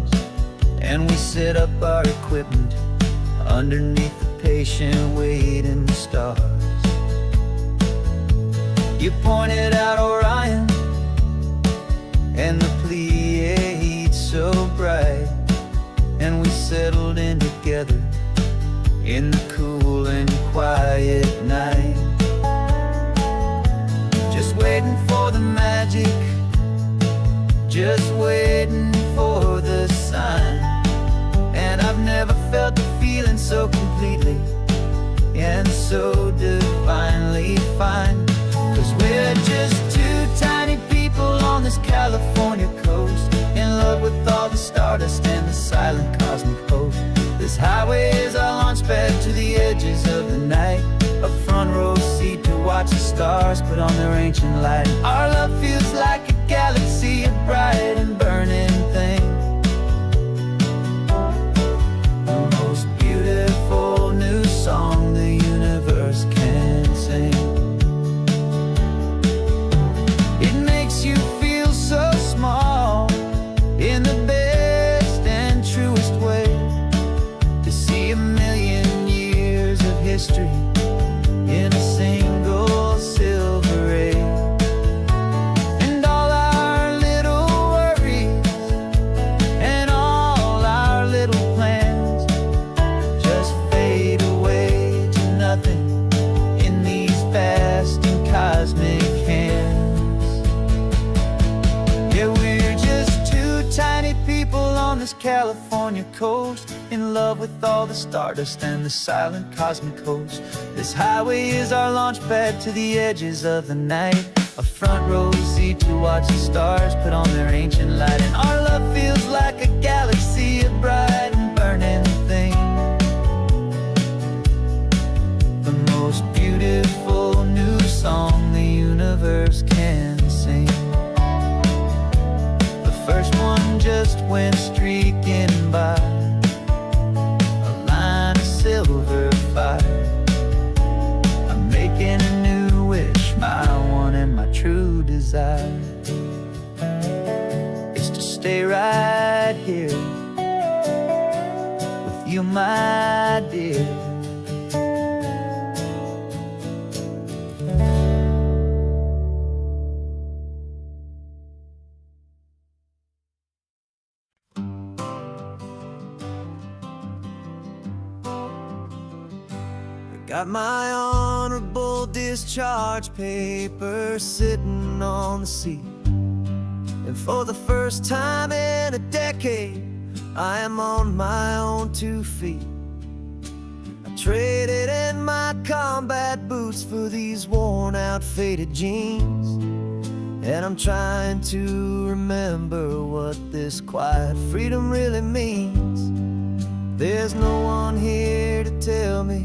and we set up our equipment underneath the patient waiting stars. You pointed out Orion and the Pleiades so bright, and we settled in together in the cool and quiet night, just waiting for the magic, just waiting for the sign. And I've never felt the feeling so completely and so divinely fine. 'Cause we're just two tiny people on this California coast, in love with all the stardust and the silent cosmic host. This highway is our launch pad to the edges of the night, a front row seat to watch the stars put on their ancient light. Our love feels like a galaxy, a bright and burning thing, beautiful new song the universe can sing. It makes you feel so small in the best and truest way, to see a million years of history in a single silver ray. And all our little worries and all our little plans just fade away to nothing in these vast and cosmic hands. Yeah, we're just two tiny people on this California coast, in love with all the stardust and the silent cosmic host. This highway is our launch pad to the edges of the night, a front row seat to watch the stars put on their ancient light. And our love feels like a galaxy, a bright and burning thing, the most beautiful new song the universe can sing. The first one just went streaking by, a line of silver fire. I'm making a new wish, my one and my true desire is to stay right here with you, my dear. Got my honorable discharge paper sitting on the seat, And for the first time in a decade, I am on my own 2 feet. I traded in my combat boots for these worn out faded jeans, and I'm trying to remember what this quiet freedom really means. There's no one here to tell me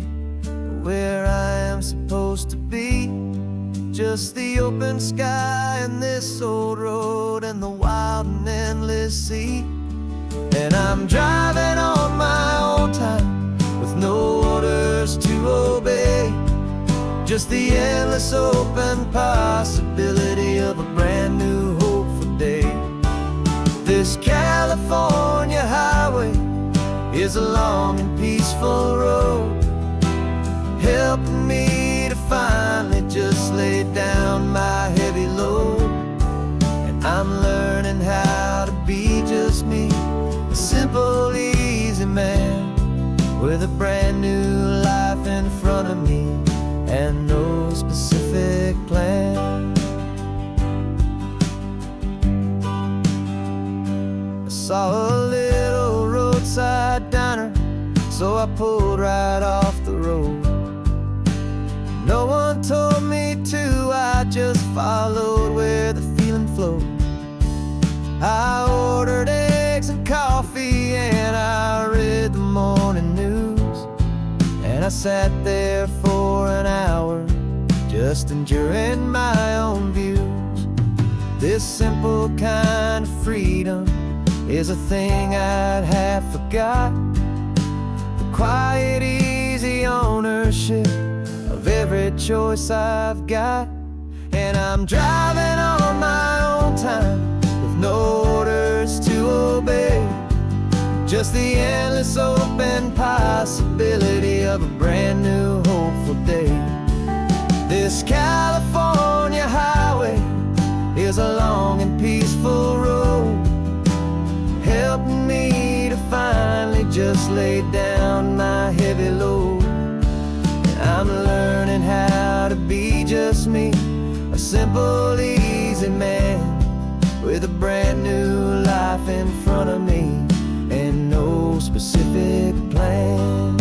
where I am supposed to be. Just the open sky and this old road and the wild and endless sea. And I'm driving on my own time with no orders to obey. Just the endless open possibility of a brand new hopeful day. This California highway is a long and peaceful road, helping me to finally just lay down my heavy load. And I'm learning how to be just me, a simple, easy man with a brand new life in front of me and no specific plan. I saw a little roadside diner, so I pulled right off the road. No one told me to, I just followed where the feeling flowed. I ordered eggs and coffee and I read the morning news, and I sat there for an hour just enduring my own views. This simple kind of freedom is a thing I'd have forgot. The quiet, easy ownership of every choice I've got. And I'm driving on my own time with no orders to obey. Just the endless open possibility of a brand new hopeful day. This California highway is a long and peaceful road, helping me to finally just lay down my heavy load. And I'm learning how to be just me, a simple, easy man with a brand new life in front of me and no specific plan.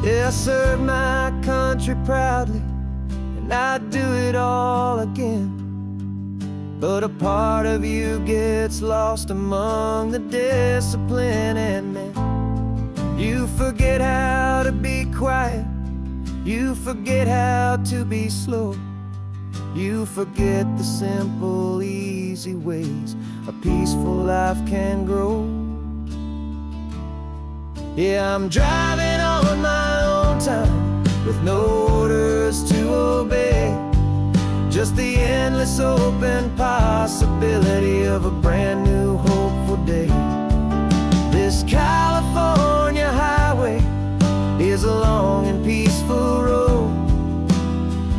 Yeah, I serve my country proudly, and I'd do it all again. But a part of you gets lost among the discipline, and then you forget how to be quiet, you forget how to be slow, you forget the simple, easy ways a peaceful life can grow. Yeah, I'm driving on my own time with no orders to obey. Just the endless open possibility of a brand new hopeful day. This California highway is a long and peaceful road,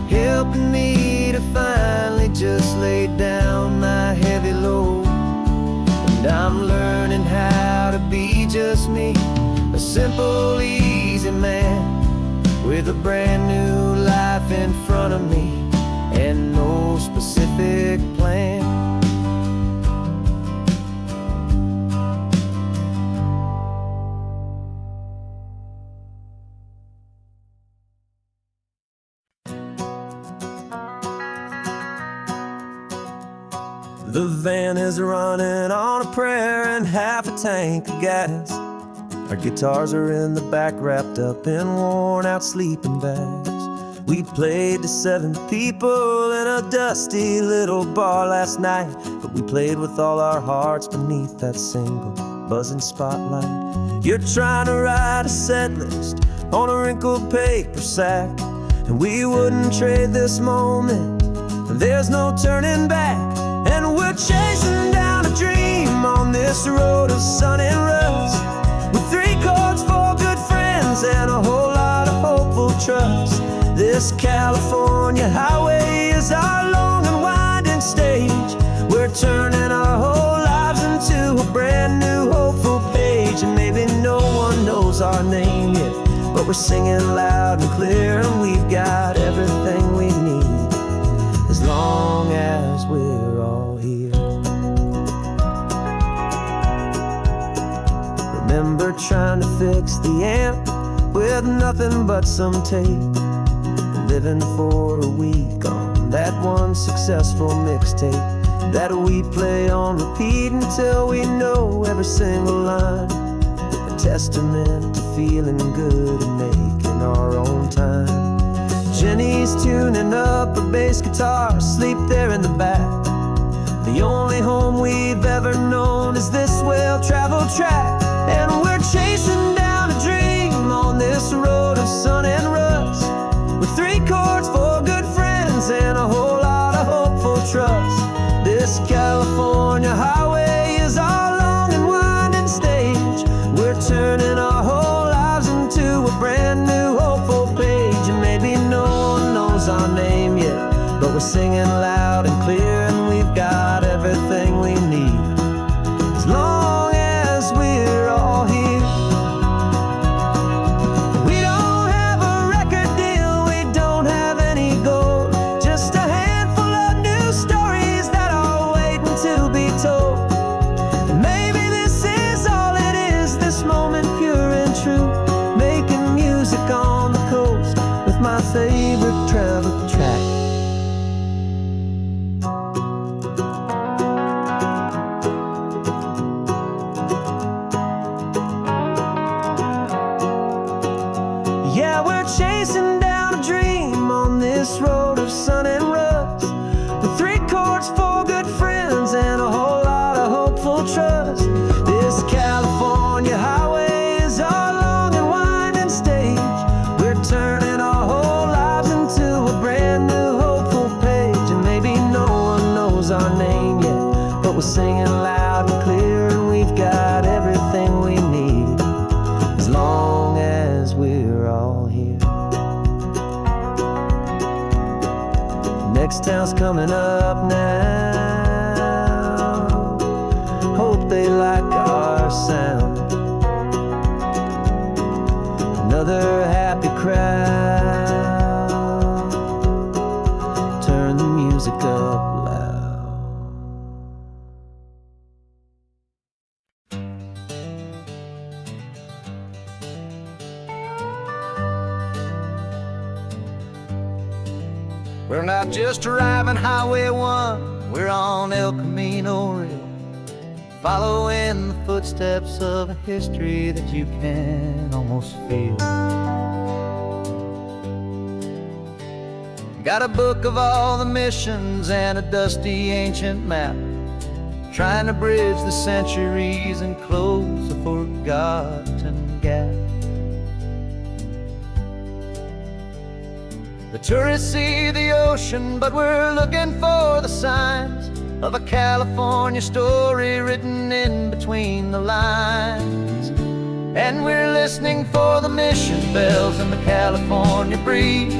helping me to finally just lay down my heavy load. And I'm learning how to be just me, a simple, easy man with a brand new life in front of me and no specific plan. The van is running on a prayer and half a tank of gas. Our guitars are in the back, wrapped up in worn-out sleeping bags. We played to 7 people in a dusty little bar last night, but we played with all our hearts beneath that single buzzing spotlight. You're trying to write a set list on a wrinkled paper sack, and we wouldn't trade this moment. There's no turning back, and we're chasing down a dream on this road of sun and rust, with 3 chords, 4 good friends, and a whole lot of hopeful trust. This California highway is our long and winding stage. We're turning our whole lives into a brand new hopeful page. And maybe no one knows our name yet, but we're singing loud and clear, and we've got everything we need as long as as we're all here. Remember trying to fix the amp with nothing but some tape, living for a week on that one successful mixtape that we play on repeat until we know every single line. A testament to feeling good and making our own time. Jenny's tuning up a bass guitar, asleep there in the back. The only home we've ever known is this well-traveled track. And we're chasing down a dream on this road of sun and rust, with 3 chords, 4 good friends, and a whole lot of hopeful trust. This California highway is our long and winding stage. We're turning our whole lives into a brand new hopeful page. And maybe no one knows our name yet, but we're singing loud and clear, and we've got everything we need as long as we're all here. We don't have a record deal, we don't have any gold, just a handful of new stories that are waiting to be told. And maybe this is all it is, this moment pure and true, making music on the coast with my favorite travel track. Yeah, we're chasing down a dream on this road of sun and rust, with 3 chords, 4 good friends, and a whole lot of hopeful trust. This California highway is our long and winding stage. We're turning our whole lives into a brand new hopeful page. And maybe no one knows our name yet, but we're singing loud and clear, and we've got everything we need as long as we're all here. Next town's coming up now, hope they like our sound. Another happy crowd, turn the music up loud. We're not just driving Highway 1, we're on El Camino Real, following the footsteps of a history that you can almost feel. Got a book of all the missions and a dusty ancient map, trying to bridge the centuries and close a forgotten gap. The tourists see the ocean, but we're looking for the signs of a California story written in between the lines. And we're listening for the mission bells and the California breeze,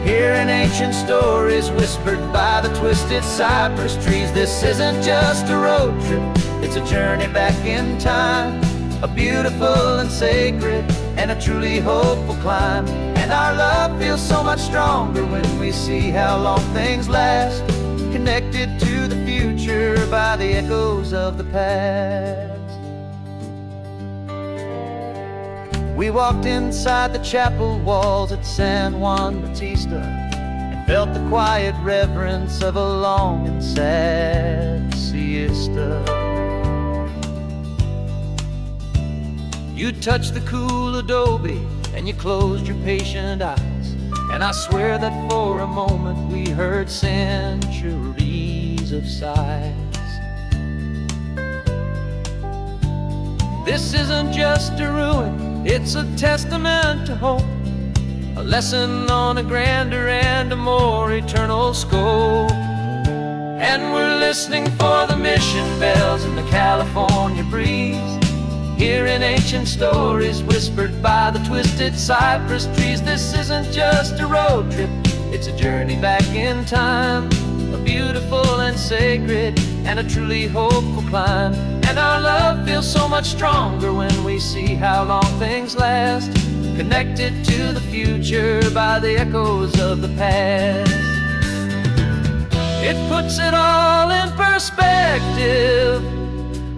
hearing ancient stories whispered by the twisted cypress trees. This isn't just a road trip, it's a journey back in time, a beautiful and sacred and a truly hopeful climb. And our love feels so much stronger when we see how long things last, connected to the future by the echoes of the past. We walked inside the chapel walls at San Juan Bautista and felt the quiet reverence of a long and sad siesta. You touched the cool adobe and you closed your patient eyes, and I swear that for a moment we heard centuries of sighs. This isn't just a ruin, it's a testament to hope, a lesson on a grander and a more eternal scope. And we're listening for the mission bells in the California breeze, hearing ancient stories whispered by the twisted cypress trees. This isn't just a road trip, it's a journey back in time, a beautiful and sacred and a truly hopeful climb. And our love feels so much stronger when we see how long things last, connected to the future by the echoes of the past. It puts it all in perspective,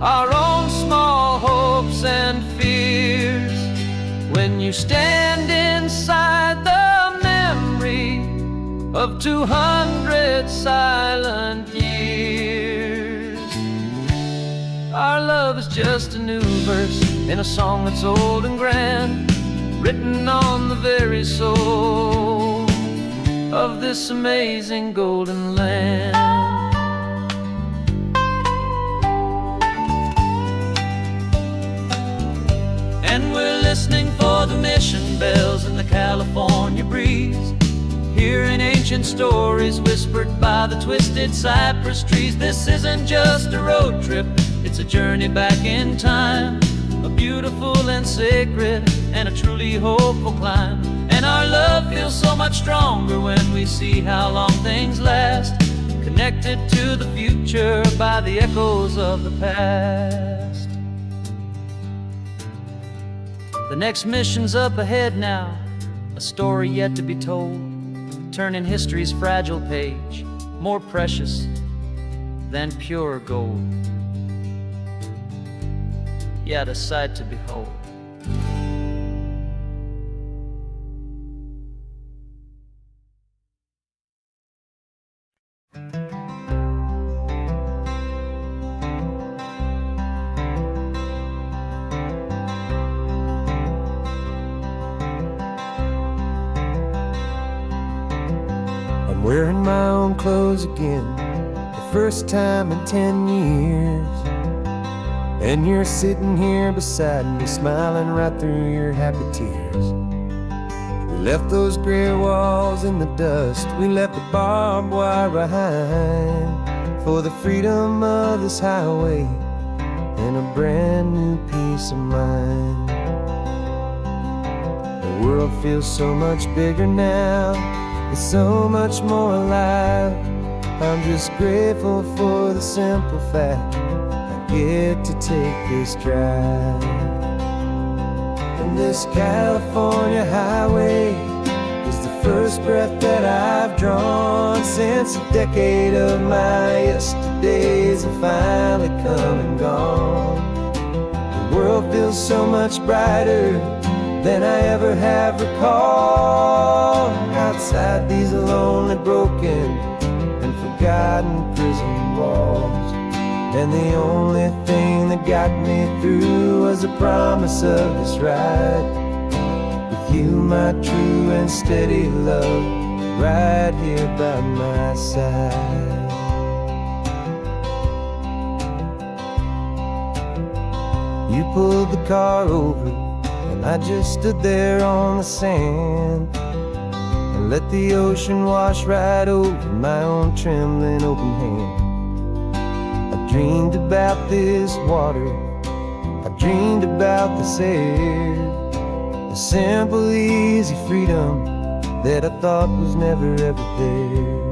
our own small hopes and fears. When you stand inside the memory of 200 silent years, our love is just a new verse in a song that's old and grand, written on the very soul of this amazing golden land. And we're listening for the mission bells in the California breeze, hearing ancient stories whispered by the twisted cypress trees. This isn't just a road trip, it's a journey back in time, a beautiful and sacred and a truly hopeful climb. And our love feels so much stronger when we see how long things last, connected to the future by the echoes of the past. The next mission's up ahead now, a story yet to be told, turning history's fragile page more precious than pure gold. Yet a sight to behold. I'm wearing my own clothes again, the first time in 10 years. And you're sitting here beside me, smiling right through your happy tears. We left those gray walls in the dust, we left the barbed wire behind, for the freedom of this highway and a brand new peace of mind. The world feels so much bigger now, it's so much more alive. I'm just grateful for the simple fact I get to take this drive. And this California highway is the first breath that I've drawn since a decade of my yesterdays have finally come and gone. The world feels so much brighter than I ever have recalled. Outside these lonely, broken, and forgotten prison walls, and the only thing that got me through was the promise of this ride with you, my true and steady love, right here by my side. You pulled the car over and I just stood there on the sand and let the ocean wash right over my own trembling open hand. I dreamed about this water, I dreamed about this air, the simple easy freedom that I thought was never ever there.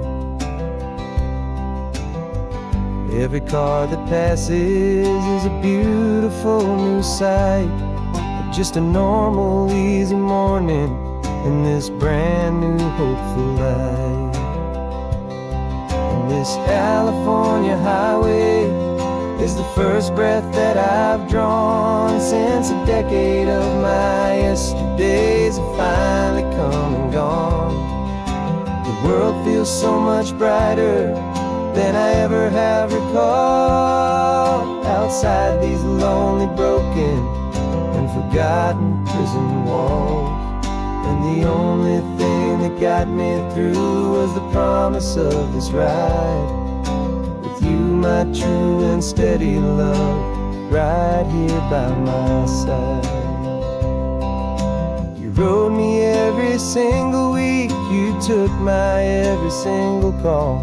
Every car that passes is a beautiful new sight, just a normal easy morning in this brand new hopeful life. And this California highway is the first breath that I've drawn since a decade of my yesterdays have finally come and gone. The world feels so much brighter than I ever have recalled. Outside these lonely, broken, and forgotten prison walls, and the only thing that got me through was the promise of this ride with you, my true and steady love, right here by my side. You rode me every single week, you took my every single call.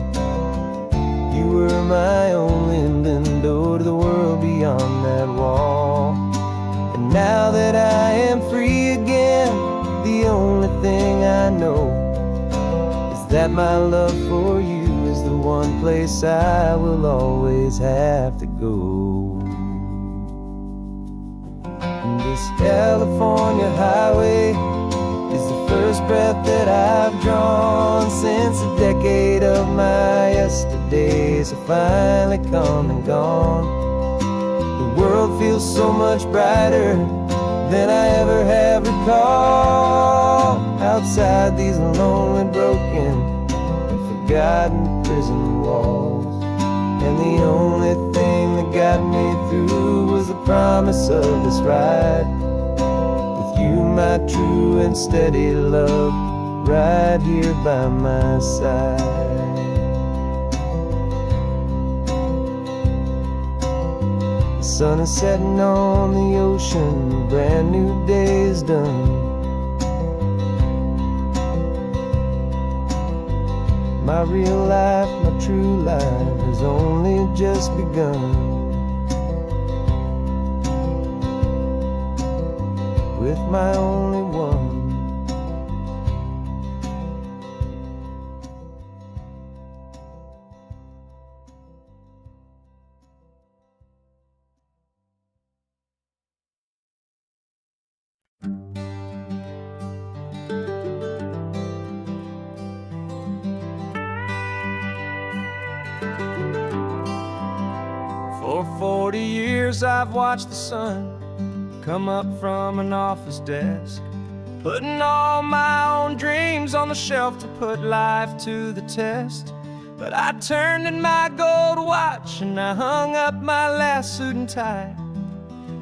You were my only window to the world beyond that wall. And now that I am free again, the only thing I know is that my love for you is the one place I will always have to go. And this California highway is the first first breath that I've drawn since a decade of my yesterdays have finally come and gone. The world feels so much brighter than I ever have recalled. Outside these lonely, broken, and forgotten prison walls, and the only thing that got me through was the promise of this ride with you, my true and steady love, right here by my side. The sun is setting on the ocean, a brand new day is done. My real life, my true life has only just begun. With my only one. For 40 years I've watched the sun come up from an office desk, putting all my own dreams on the shelf to put life to the test. But I turned in my gold watch and I hung up my last suit and tie,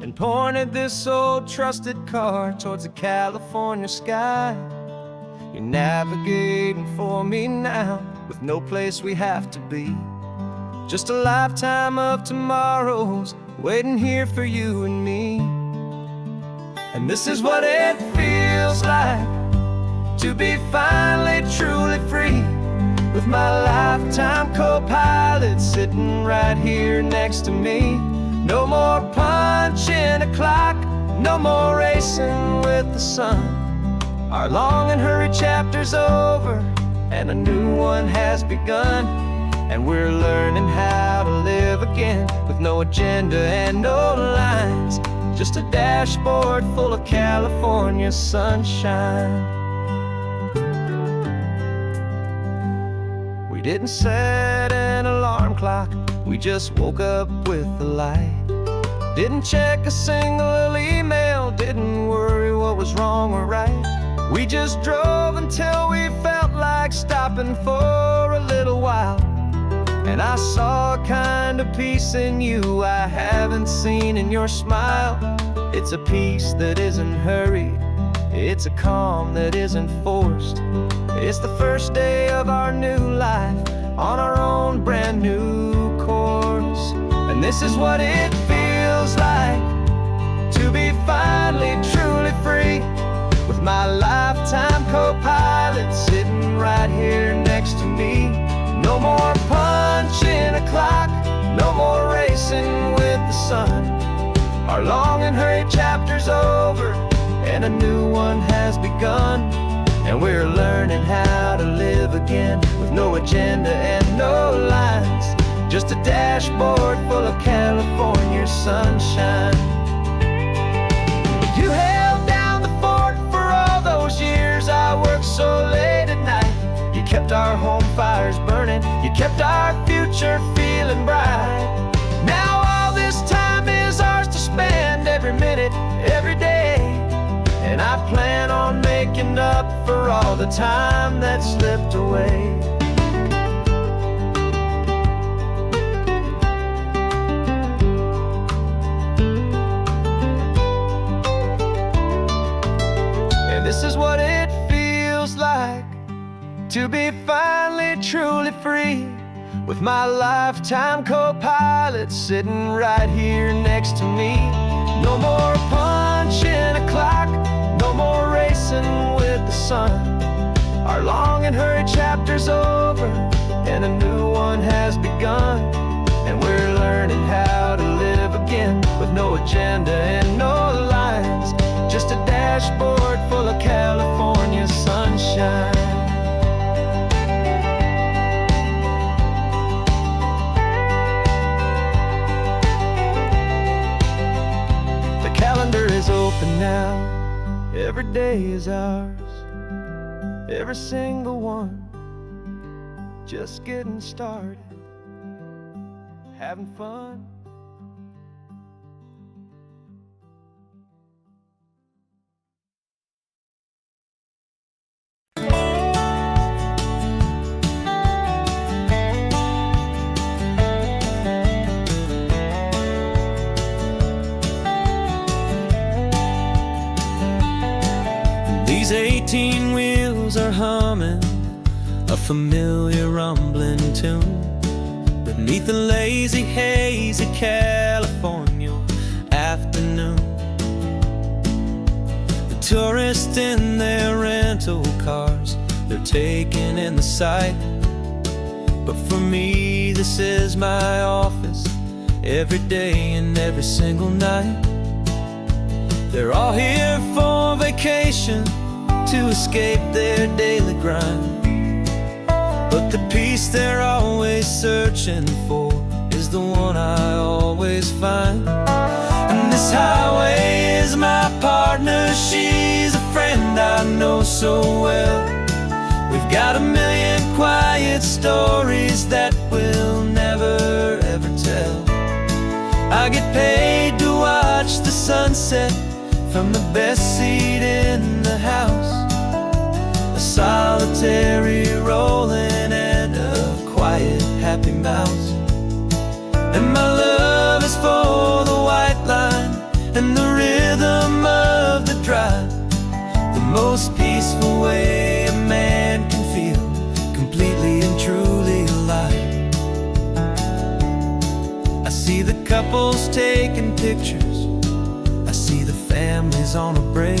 and pointed this old trusted car towards the California sky. You're navigating for me now, with no place we have to be, just a lifetime of tomorrows waiting here for you and me. And this is what it feels like to be finally truly free, with my lifetime co-pilot sitting right here next to me. No more punching a clock, no more racing with the sun. Our long and hurried chapter's over and a new one has begun. And we're learning how to live again, with no agenda and no lines, just a dashboard full of California sunshine. We didn't set an alarm clock, we just woke up with the light. Didn't check a single email, didn't worry what was wrong or right. We just drove until we felt like stopping for a little while. And I saw a kind of peace in you I haven't seen in your smile. It's a peace that isn't hurried, it's a calm that isn't forced. It's the first day of our new life on our own brand new course. And this is what it feels like to be finally truly free, with my lifetime co-pilot sitting right here next to me. No more punching a clock, no more racing with the sun. Our long and hurried chapter's over and a new one has begun. And we're learning how to live again, with no agenda and no lines, just a dashboard full of California sunshine. You held down the fort for all those years I worked so late at night. You kept our home fires burning, you kept our future feeling bright. Now all this time is ours to spend, every minute, every day. And I plan on making up for all the time that slipped away. And this is what it feels like to be finally truly free, with my lifetime co-pilot sitting right here next to me. No more punching a clock, no more racing with the sun. Our long and hurried chapter's over and a new one has begun. And we're learning how to live again, with no agenda and no lines, just a dashboard full of California sunshine. The calendar is open now, every day is ours. every single one. Just getting started, having fun. These 18 wheels are humming a familiar rumbling tune beneath the lazy haze of California afternoon. The tourists in their rental cars, they're taking in the sight. But for me, this is my office, every day and every single night. They're all here for vacation, to escape their daily grind. But the peace they're always searching for is the one I always find. And this highway is my partner, she's a friend I know so well. We've got a million quiet stories that we'll never ever tell. I get paid to watch the sunset from the best seat in the house, a solitary rolling and a quiet happy mouse. And my love is for the white line and the rhythm of the drive, the most peaceful way a man can feel completely and truly alive. I see the couples taking pictures, I see the families on a break,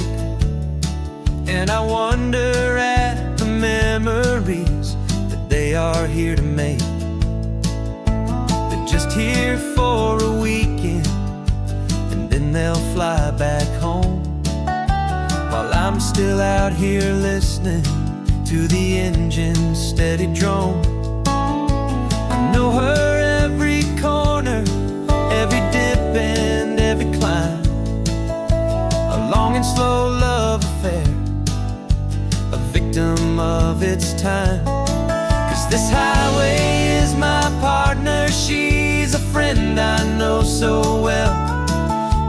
and I wonder at the memories that they are here to make. They're just here for a weekend, and then they'll fly back home, while I'm still out here listening to the engine's steady drone. I know her every corner, every dip and every climb, a long and slow love affair, a victim of its time. 'Cause this highway is my partner, she's a friend I know so well.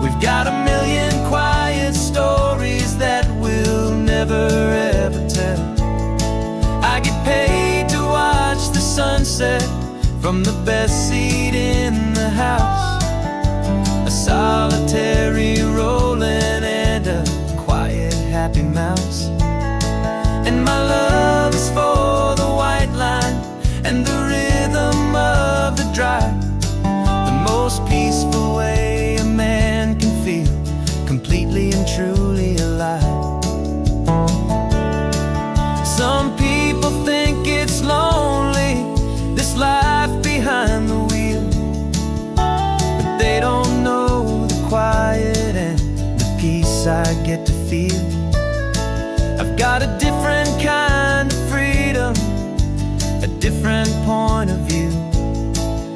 We've got a million quiet stories that we'll never ever tell. I get paid to watch the sunset from the best seat in the house, a solitary rolling and a quiet happy mouse. And my love is for the white line and the rhythm of the drive, the most peaceful way a man can feel completely and truly alive. Some people think it's lonely, this life behind the wheel, but they don't know the quiet and the peace I get to feel. I've got a different kind of freedom, a different point of view.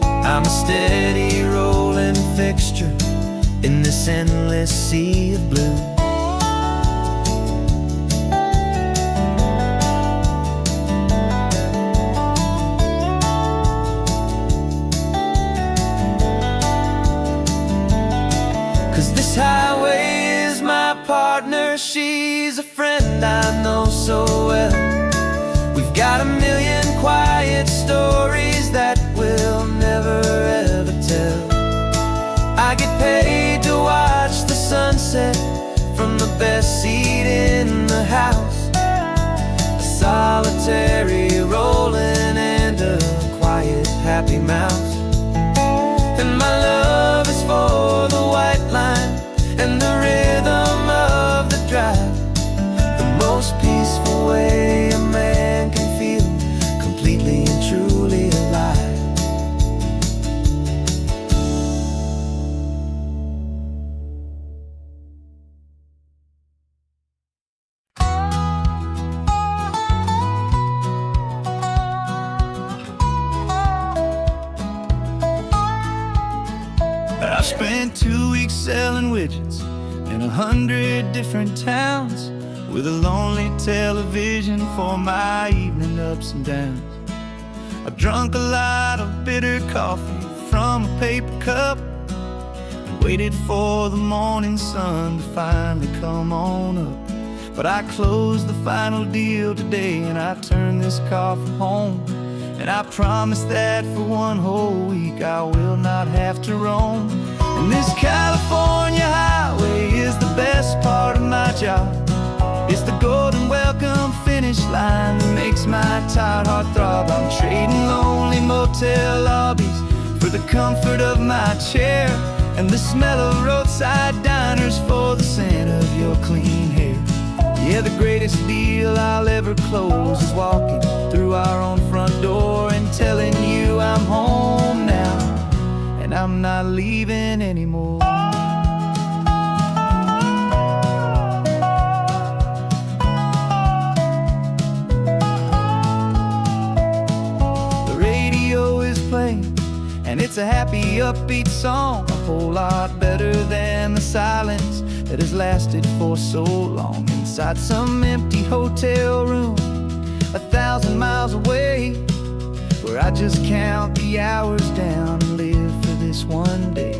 I'm a steady rolling fixture in this endless sea of blue. This highway is my partner, she's a friend I know so well. We've got a million quiet stories that we'll never ever tell. I get paid to watch the sunset from the best seat in the house, a solitary rolling and a quiet happy mouse. And my love is for the white line and the rhythm of the drive, the most peaceful way a man can feel completely and truly alive. I spent 2 weeks selling widgets in 100 different towns, with a lonely television for my evening ups and downs. I've drunk a lot of bitter coffee from a paper cup and waited for the morning sun to finally come on up. But I closed the final deal today and I turned this car for home. And I promise that for one whole week I will not have to roam. And this California highway is the best part of my job. It's the golden welcome finish line that makes my tired heart throb. I'm trading lonely motel lobbies for the comfort of my chair and the smell of roadside diners for the scent of your clean hair. Yeah, the greatest deal I'll ever close is walking through our own front door and telling you I'm home now, and I'm not leaving anymore. The radio is playing, and it's a happy, upbeat song, a whole lot better than the silence that has lasted for so long. Inside some empty hotel room 1,000 miles away, where I just count the hours down and live for this one day.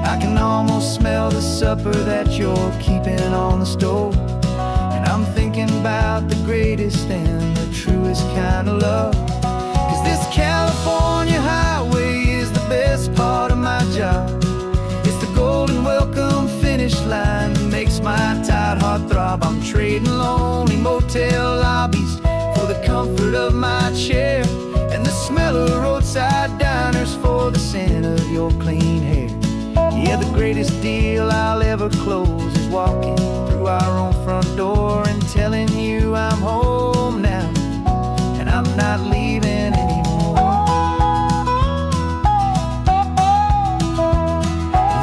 I can almost smell the supper that you're keeping on the stove, and I'm thinking about the greatest and the truest kind of love. 'Cause this California highway is the best part of my job. It's the golden welcome finish line that makes my tired heart throb. I'm trading lonely motel lobbies for the comfort of my chair and the smell of roadside diners for the scent of your clean hair. Yeah, the greatest deal I'll ever close is walking through our own front door and telling you I'm home now, and I'm not leaving anymore.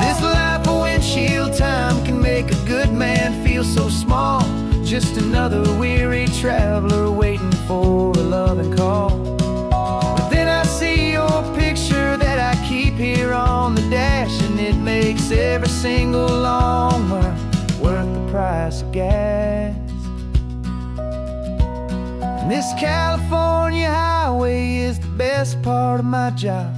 This life of windshield time can make a good man feel so small, just another weary traveler waiting for a loving call. But then I see your picture that I keep here on the dash, and it makes every single long mile worth the price of gas. And this California highway is the best part of my job.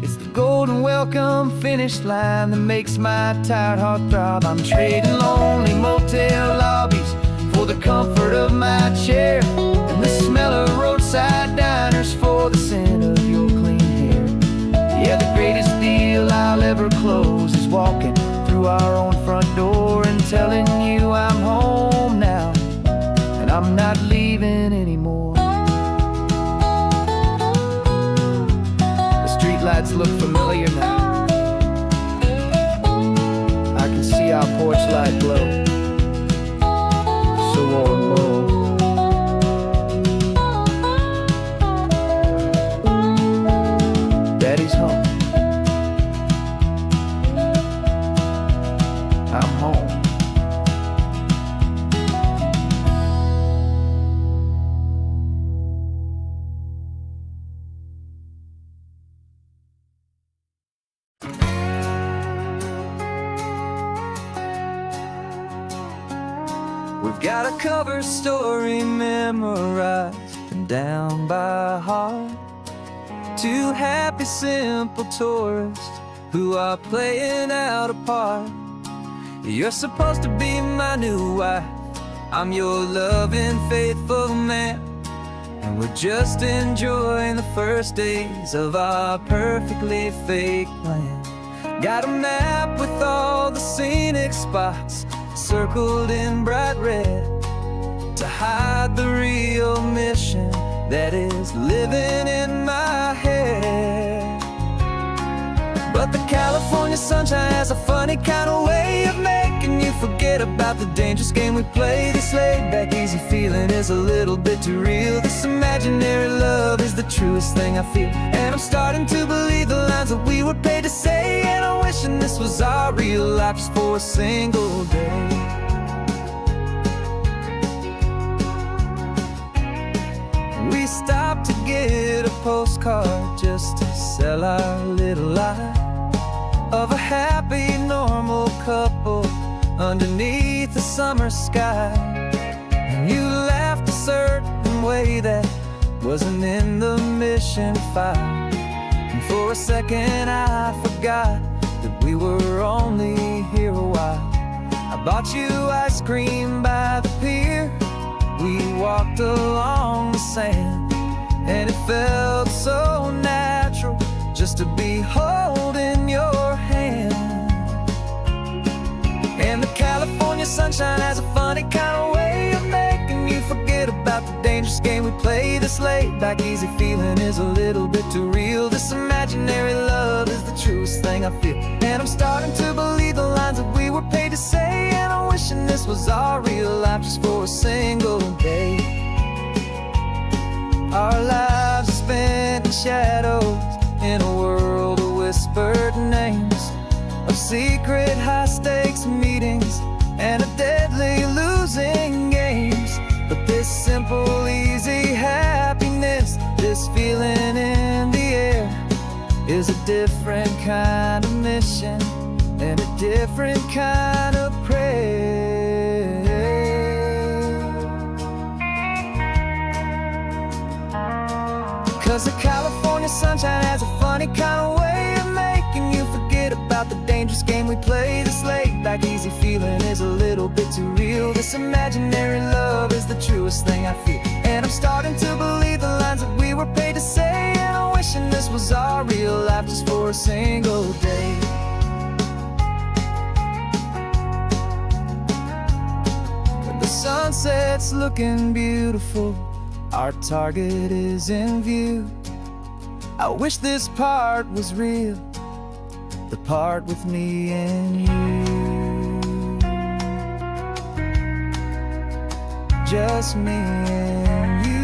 It's the golden welcome finish line that makes my tired heart throb. I'm trading lonely motel lobbies for the comfort of my chair and the smell of roadside diners for the scent of your clean hair. Yeah, the greatest deal I'll ever close is walking through our own front door and telling you I'm home now, and I'm not leaving anymore. The streetlights look familiar now. I can see our porch light glow, so warm, low. Daddy's home. I'm home. We've got a cover story memorized and down by heart. Two happy, simple tourists who are playing out a part. You're supposed to be my new wife, I'm your loving, faithful man, and we're just enjoying the first days of our perfectly fake plan. Got a map with all the scenic spots circled in bright red to hide the real mission that is living in my head. But the California sunshine has a funny kind of way of making you forget about the dangerous game we play. This laid-back, easy feeling is a little bit too real. This imaginary love is the truest thing I feel, and I'm starting to believe the lines that we were paid to say. And I'm wishing this was our real life just for a single day. We stopped to get a postcard just to sell our little lie of a happy, normal couple underneath the summer sky. certain way that wasn't in the mission file. And for a second I forgot that we were only here a while. I bought you ice cream by the pier. We walked along the sand, and it felt so natural just to be holding your hand. And the California sunshine has a funny kind of way of making you forget about the dangerous game we play. This laid back easy feeling is a little bit too real. This imaginary love is the truest thing I feel. And I'm starting to believe the lines that we were paid to say, and I'm wishing this was our real life just for a single day. Our lives are spent in shadows, in a world of whispered names, of secret high-stakes meetings and of deadly losing games. But this simple, easy happiness, this feeling in the air, is a different kind of mission and a different kind of prayer. 'Cause the California sunshine has a funny kind of way of making you forget about the dangerous game we play. This laid back easy feeling is a little bit too real. This imaginary love is the truest thing I feel. And I'm starting to believe the lines that we were paid to say, and I'm wishing this was our real life just for a single day. When the sunset's looking beautiful, our target is in view. I wish this part was real, the part with me and you. Just me and you.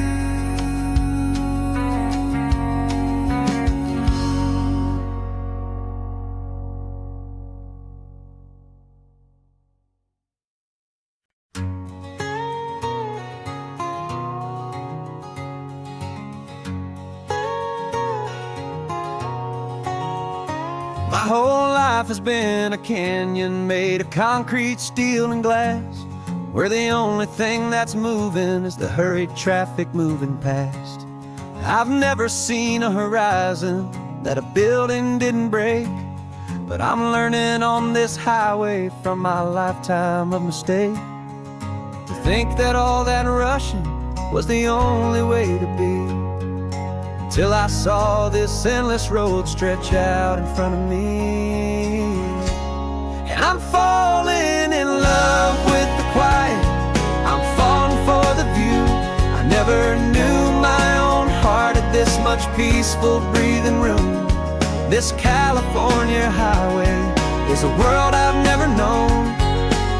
My whole life has been a canyon made of concrete, steel, and glass, where the only thing that's moving is the hurried traffic moving past. I've never seen a horizon that a building didn't break, but I'm learning on this highway from my lifetime of mistake to think that all that rushing was the only way to be. Till I saw this endless road stretch out in front of me, and I'm falling in love with the quiet, I'm falling for the view. I never knew my own heart had this much peaceful breathing room. This California highway is a world I've never known,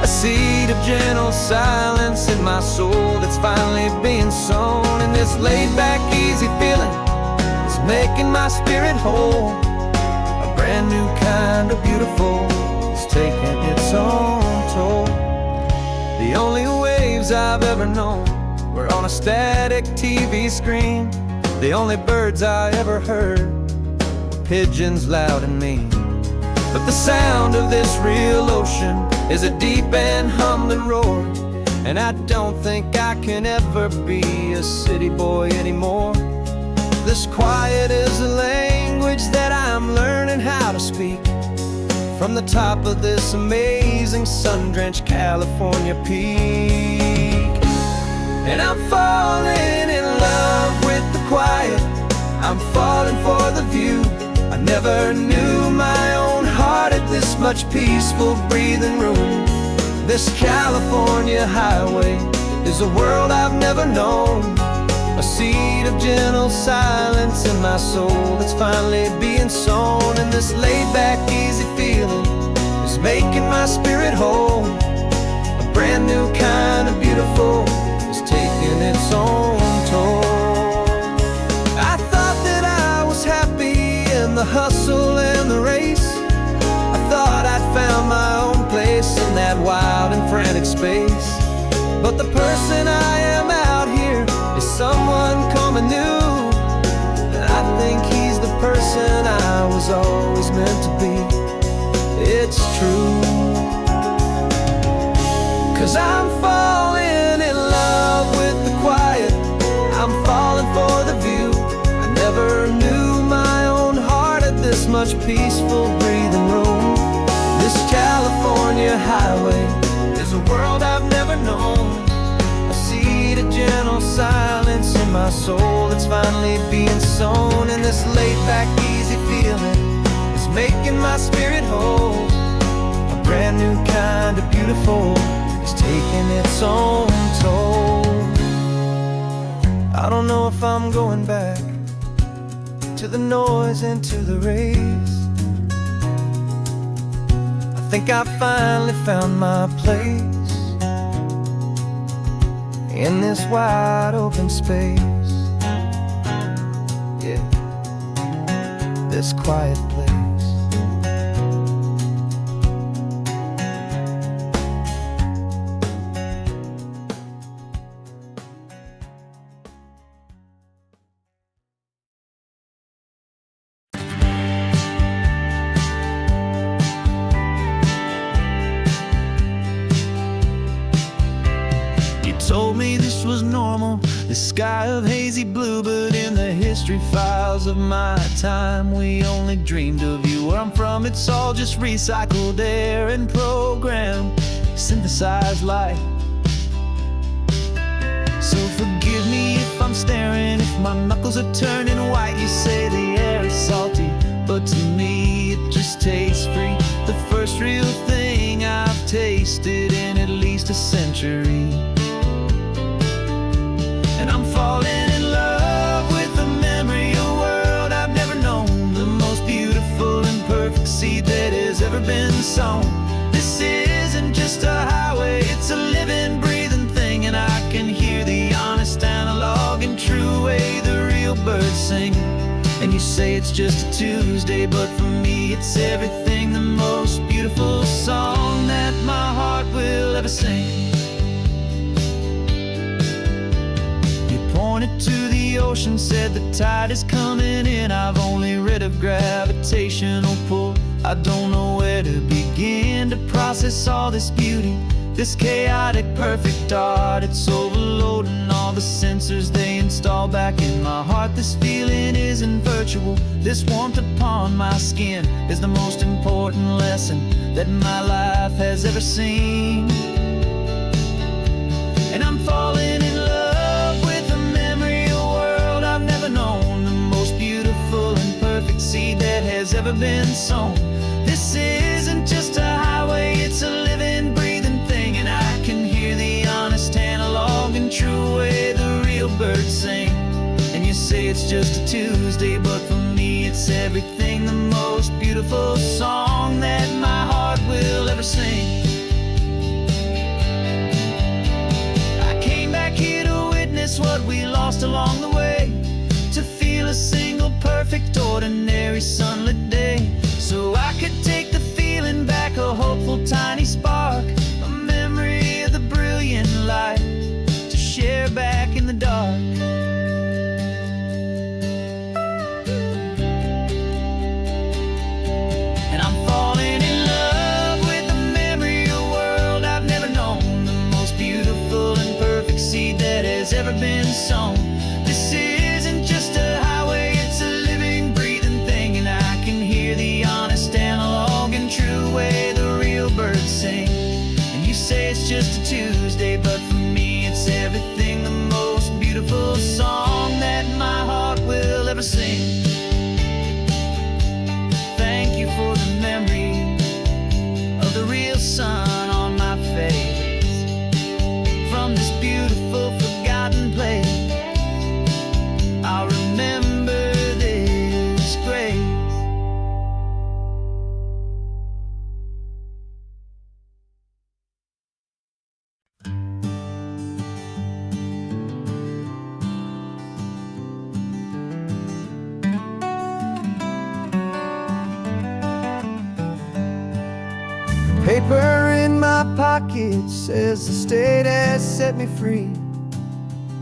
a seed of gentle silence in my soul that's finally being sown. And this laid-back, easy feeling making my spirit whole, a brand new kind of beautiful is taking its own toll. The only waves I've ever known were on a static TV screen. The only birds I ever heard were pigeons loud and mean. But the sound of this real ocean is a deep and humbling roar, and I don't think I can ever be a city boy anymore. This quiet is a language that I'm learning how to speak from the top of this amazing sun-drenched California peak. And I'm falling in love with the quiet, I'm falling for the view. I never knew my own heart had this much peaceful breathing room. This California highway is a world I've never known, a seed of gentle silence in my soul that's finally being sown. And this laid-back, easy feeling is making my spirit whole, a brand new kind of beautiful is taking its own toll. I thought that I was happy in the hustle and the race. I thought I'd found my own place in that wild and frantic space. But the person I am out here is someone coming new, and I think he's the person I was always meant to be. It's true, 'cause I'm falling in love with the quiet, this much peaceful breathing room. This California highway is a world I've never known. I see the gentle silence in my soul that's finally being sown. And this laid-back, easy feeling is making my spirit whole. A brand new kind of beautiful is taking its own toll. I don't know if I'm going back to the noise and to the race. I think I finally found my place in this wide open space. Yeah, this quiet place. Told me this was normal, the sky of hazy blue, but in the history files of my time, we only dreamed of you. Where I'm from, it's all just recycled air and programmed, synthesized light. So forgive me if I'm staring, if my knuckles are turning white. You say the air is salty, but to me it just tastes free. The first real thing I've tasted in at least a century. And I'm falling in love with the memory of a world I've never known. The most beautiful and perfect seed that has ever been sown. This isn't just a highway, it's a living, breathing thing. And I can hear the honest, analog, and true way the real birds sing. And you say it's just a Tuesday, but for me it's everything. The most beautiful song that my heart will ever sing. Pointed to the ocean, said the tide is coming in. I've only read of gravitational pull. I don't know where to begin to process all this beauty, this chaotic, perfect art. It's overloading all the sensors they install back in my heart. This feeling isn't virtual. This warmth upon my skin is the most important lesson that my life has ever seen. And I'm falling in love with a memory of a world I've never known. The most beautiful and perfect seed that has ever been sown. This isn't just a highway, it's a living, breathing thing. And I can hear the honest, analog, and true way the real birds sing. And you say it's just a Tuesday, but for me it's everything. The most beautiful song that my heart will ever sing. What we lost along the way, to feel a single perfect ordinary sunlit day, so I could take the feeling back, a hopeful tiny spark, a memory of the brilliant light to share back in the dark. And I'm falling in love with the memory of a world I've never known. The most beautiful and perfect seed that has ever been sown. This isn't just a highway, it's a living, breathing thing. And I can hear the honest, analog, and true way the real birds sing. And you say it's just a Tuesday, but for me it's everything. The most beautiful song that my heart will ever sing. Thank you for the memory of the real sun on my face. From this beautiful, forgotten place, I'll remember this grace. Paper in my pocket says the state has set me free,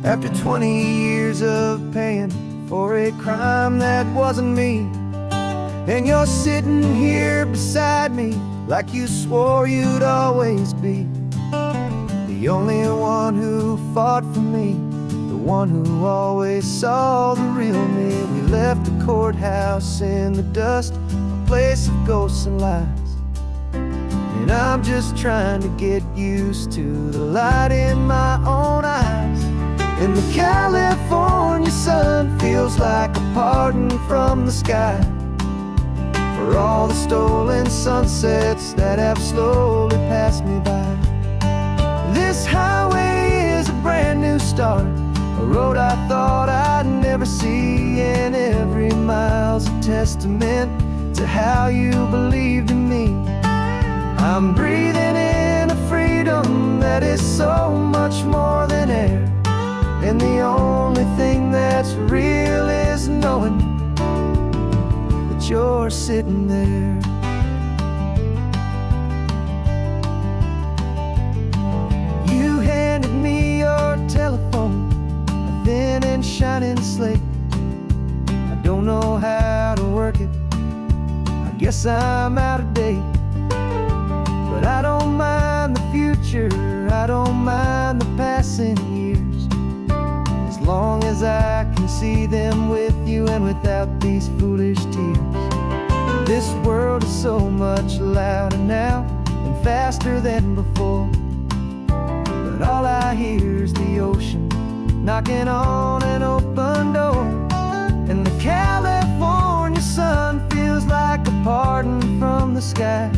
after 20 years of paying for a crime that wasn't me. And you're sitting here beside me like you swore you'd always be the only one who fought for me the one who always saw the real me. We left the courthouse in the dust, a place of ghosts and lies. And I'm just trying to get used to the light in my own eyes. And the California sun feels like a pardon from the sky for all the stolen sunsets that have slowly passed me by. This highway is a brand new start, a road I thought I'd never see, and every mile's a testament to how you believed in me. I'm breathing in a freedom that is so much more than air, and the only thing that's real is knowing that you're sitting there. You handed me your telephone, a thin and shining slate. I don't know how to work it, I guess I'm out of date. But I don't mind the future, I don't mind the passing years, as long as I can see them with you and without these foolish tears. This world is so much louder now and faster than before, but all I hear is the ocean knocking on an open door. And the California sun feels like a pardon from the sky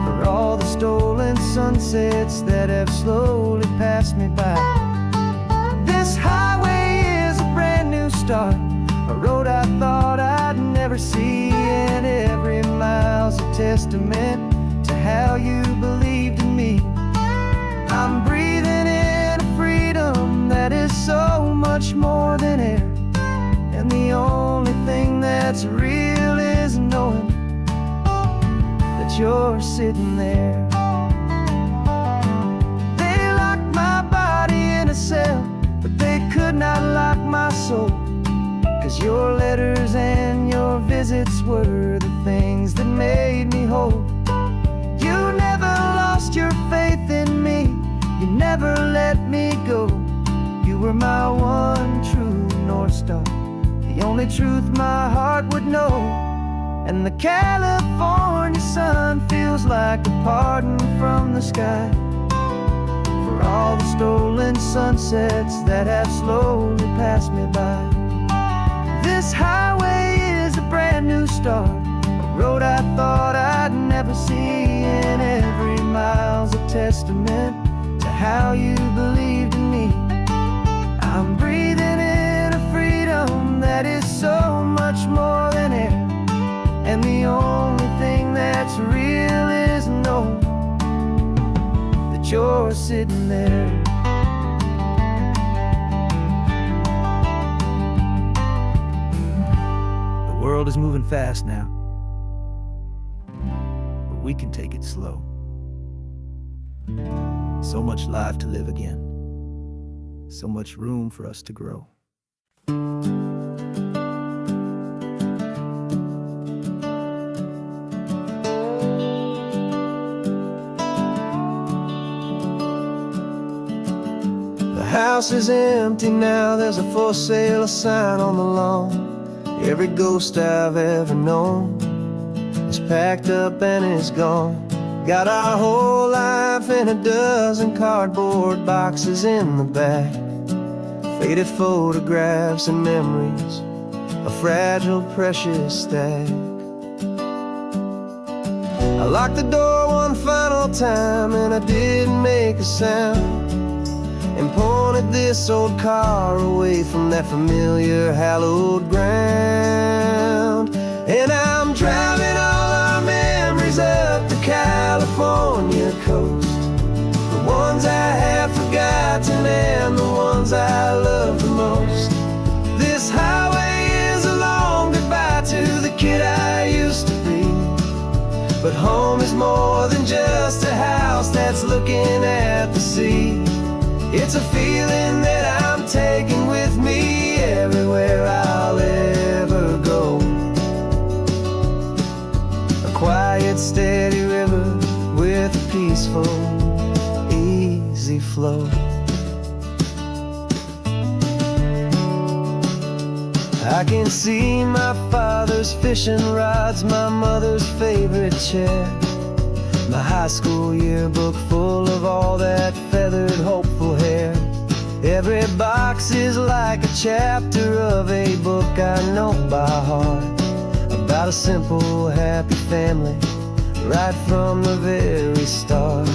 for all the stolen sunsets that have slowly passed me by. This highway is a brand new start, a road I thought I'd never see, and every mile's a testament to how you believed in me. I'm breathing in a freedom that is so much more than air, and the only thing that's real is knowing that you're sitting there. They locked my body in a cell, but they could not lock my soul, 'cause your letters and your visits were the things that made me whole. You never lost your faith in me, you never let me go. You were my one true North Star, the only truth my heart would know. And the California sun feels like a pardon from the sky for all the stolen sunsets that have slowly passed me by. This highway is a brand new start, a road I thought I'd never see, and every mile's a testament to how you believed in me. I'm breathing in a freedom that is so much more than air, and the only thing that's real is knowing that you're sitting there. The world is moving fast now, but we can take it slow. So much life to live again, so much room for us to grow. The house is empty now, there's a for sale sign on the lawn. Every ghost I've ever known is packed up and is gone. Got our whole life in a dozen cardboard boxes in the back, faded photographs and memories, a fragile, precious stack. I locked the door one final time and I didn't make a sound, and pointed this old car away from that familiar hallowed ground. And I'm driving all our memories up the California coast, the ones I have forgotten and the ones I love the most. This highway is a long goodbye to the kid I used to be, but home is more than just a house that's looking at the sea. It's a feeling that I'm taking with me everywhere I'll ever go. A quiet, steady river with a peaceful, easy flow. I can see my father's fishing rods, my mother's favorite chair, my high school yearbook full of all that feathered, hopeful hair. Every box is like a chapter of a book I know by heart, about a simple, happy family, right from the very start.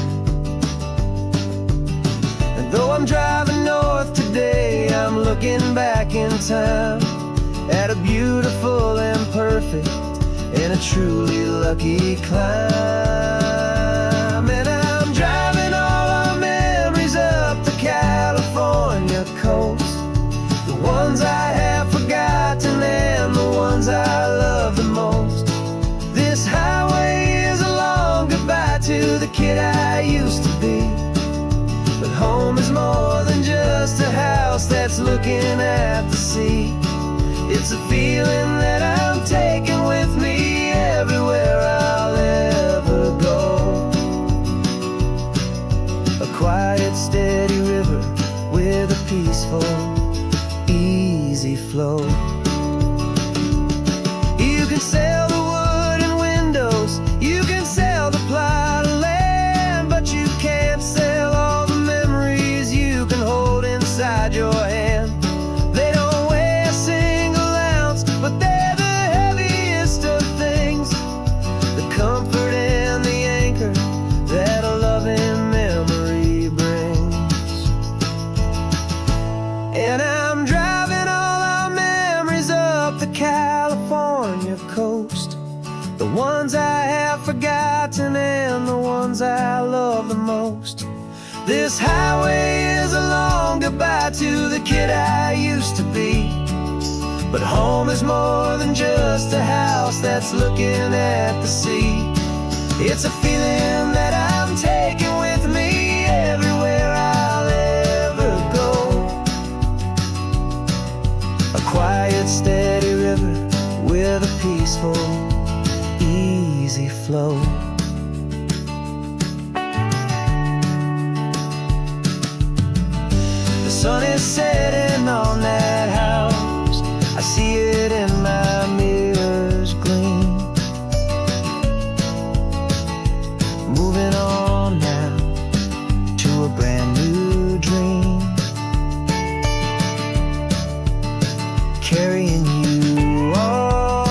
And though I'm driving north today, I'm looking back in time at a beautiful and perfect and a truly lucky climb. And I'm driving all our memories up the California coast, the ones I have forgotten and the ones I love the most. This highway is a long goodbye to the kid I used to be, but home is more than just a house that's looking at the sea. It's a feeling that I'm taking with me everywhere I'll ever go. A quiet, steady river with a peaceful, easy flow. You can sail the wood and windows, you can sail the plot of land, but you can't sail all the memories you can hold inside your hand. They don't weigh a single ounce, but they're the heaviest of things, the comfort and the anchor that a loving memory brings. And I'm driving all our memories up the California coast, the ones I have forgotten and the ones I love the most. This highway is a long goodbye to the kid I used to be, but home is more than just a house that's looking at the sea. It's a feeling that I'm taking with me everywhere I'll ever go. A quiet, steady river with a peaceful, easy flow. The sun is setting on that house, I see it in my mirror's gleam. Moving on now to a brand new dream, carrying you all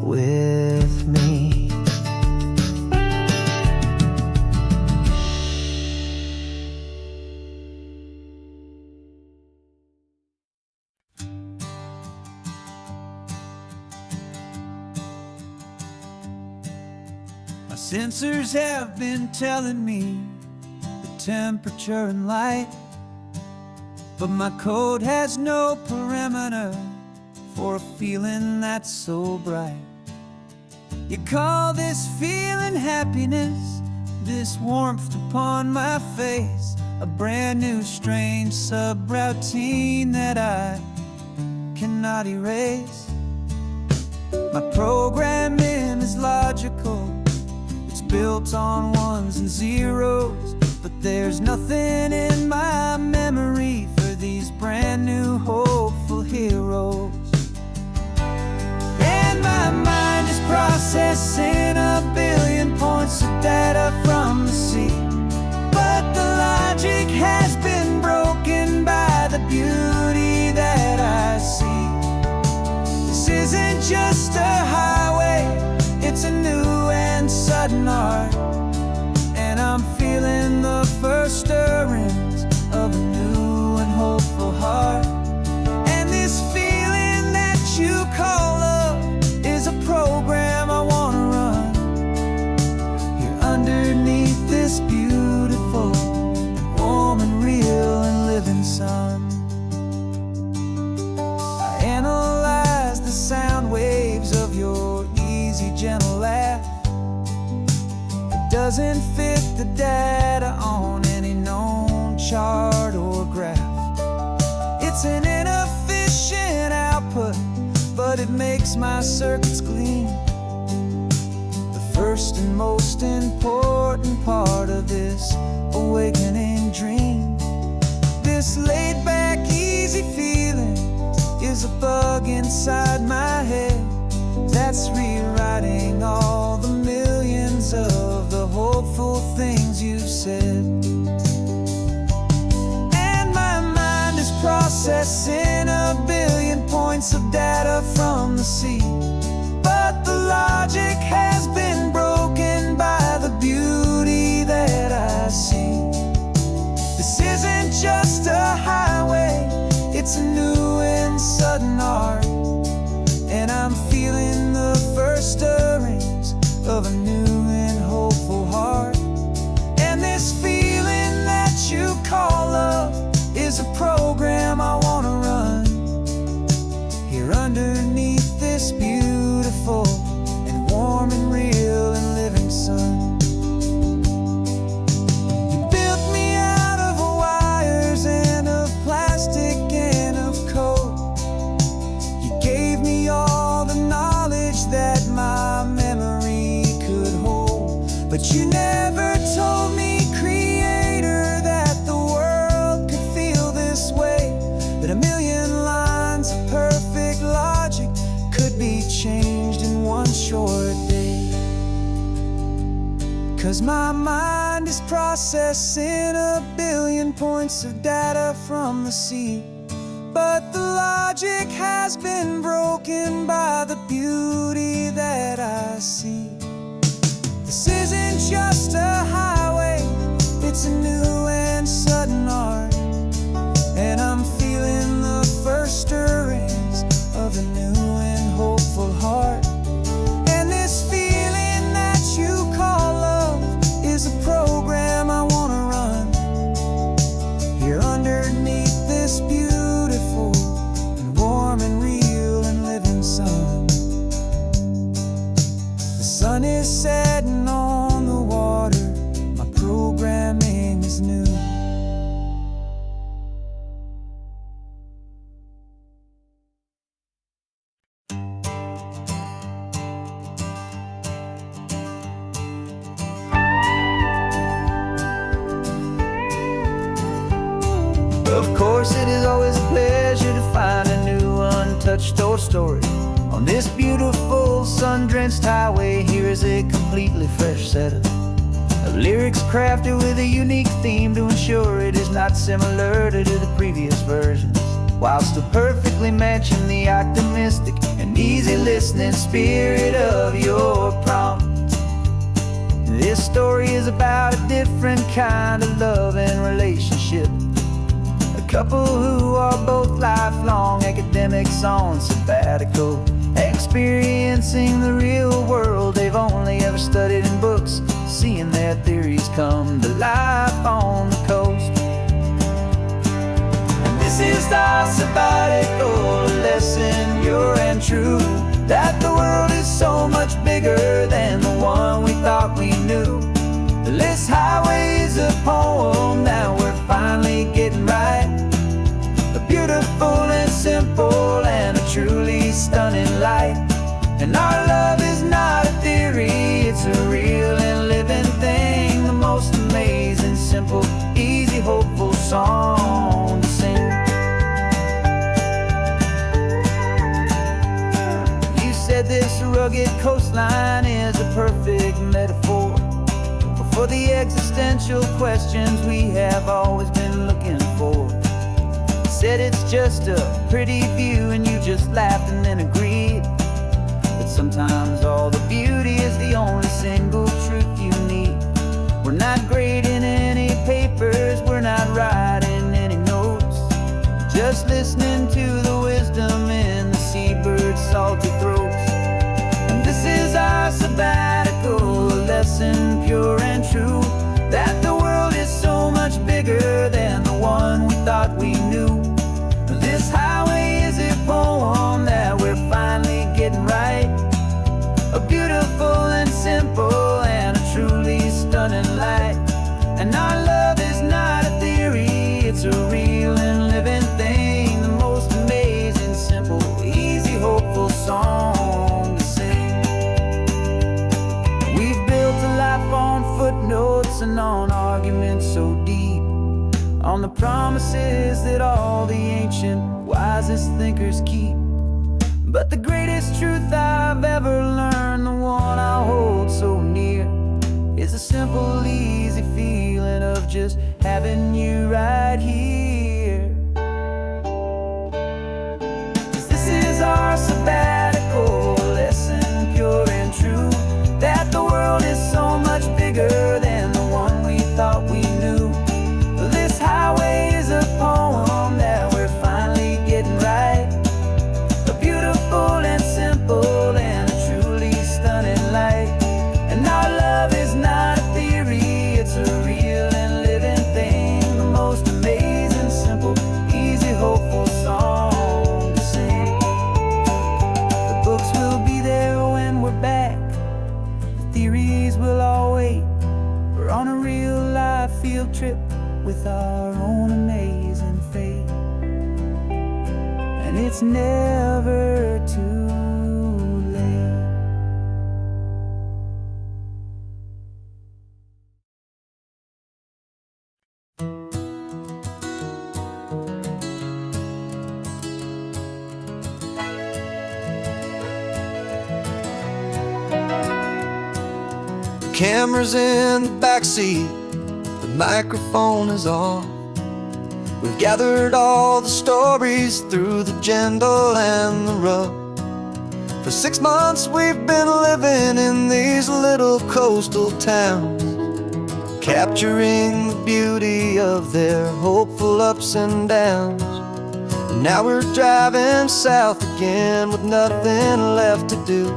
with me. My sensors have been telling me the temperature and light, but my code has no parameter for a feeling that's so bright. You call this feeling happiness, this warmth upon my face, a brand new strange subroutine that I cannot erase. My programming is logical, it's built on ones and zeros, but there's nothing in my memory for these brand new hopeful heroes. And my mind is processing a billion points of data from the sea, but the logic has been broken by the beauty that I see. This isn't just a highway, it's a new and sudden art, and I'm feeling the first stirrings of a new and hopeful heart. And this feeling that you call love is a program I wanna run here underneath this beautiful, warm and real and living sun. I analyze the sound waves of your easy, gentle laugh. It doesn't fit the data on any known chart or graph. It's an inefficient output, but it makes my circuits gleam. The first and most important part of this awakening dream. This this laid-back, easy feeling is a bug inside my head that's rewriting all the millions of the hopeful things you've said. And my mind is processing a billion points of data from the sea, but the logic has been broken by the beauty that I see. This isn't just a highway, it's a new and sudden art, and I'm feeling the first stirrings of a new and hopeful heart. And this feeling that you call love is a program I wanna run here underneath this beautiful and warm and real and living sun. You built me out of wires and of plastic and of code. You gave me all the knowledge that my memory could hold, but you never told me, Creator, that the world could feel this way, that a million lines of perfect logic could be changed in one short day. 'Cause my mind is processing a billion points of data from the sea, but the logic has been broken by the beauty that I see. This isn't just a highway, it's a new and sudden art, and I'm feeling the first stirrings of a new and hopeful heart. And this feeling that you call love is a program I wanna run here underneath this beautiful and warm and real and living sun. The sun is setting on the water, my programming is new. Of course, it is always a pleasure to find a new untouched old story. On this beautiful sun-drenched highway, here is a completely fresh set of lyrics crafted with a unique theme to ensure it is not similar to the previous versions, while still perfectly matching the optimistic and easy listening spirit of your prompt. This story is about a different kind of love and relationship. A couple who are both lifelong academics on sabbatical, experiencing the real world they've only ever studied in books, seeing their theories come to life on the coast. And this is our sabbatical lesson, pure and true, that the world is so much bigger than the one we thought we knew. This highway is a poem that we're finally getting right, a beautiful and simple and a truly stunning light. And our love is not a theory, it's a real and living thing, the most amazing, simple, easy, hopeful song to sing. You said this rugged coastline is a perfect metaphor for the existential questions we have always been looking for. Said it's just a pretty view and you just laughed and then agreed. But sometimes all the beauty is the only single truth you need. We're not grading any papers, we're not writing any notes, just listening to the wisdom in the seabird's salty throats. And this is our sabbatical lesson, pure and true, that the world is so much bigger than the one we thought we knew. This highway is a poem that we're finally getting right, a beautiful and simple and a truly stunning light. And our love is not a theory, it's a real and living thing, the most amazing thinkers keep. But the greatest truth I've ever learned, the one I hold so near, is a simple, easy feeling of just having you right here. 'Cause this is our sabbatical lesson, pure and true, that the world is so much bigger than the one we thought we knew. This highway is a poem that we're finally getting right, a beautiful and simple and a truly stunning light. And our love is not a theory, it's a real and living thing, the most amazing, simple, easy, hopeful song to sing. The books will be there when we're back, the theories will all wait. We're on a real life field trip with our own amazing fate, and it's never too late. Camera's in the backseat, the microphone is on. We've gathered all the stories through the gentle and the rough. For 6 months we've been living in these little coastal towns, capturing the beauty of their hopeful ups and downs. And now we're driving south again with nothing left to do.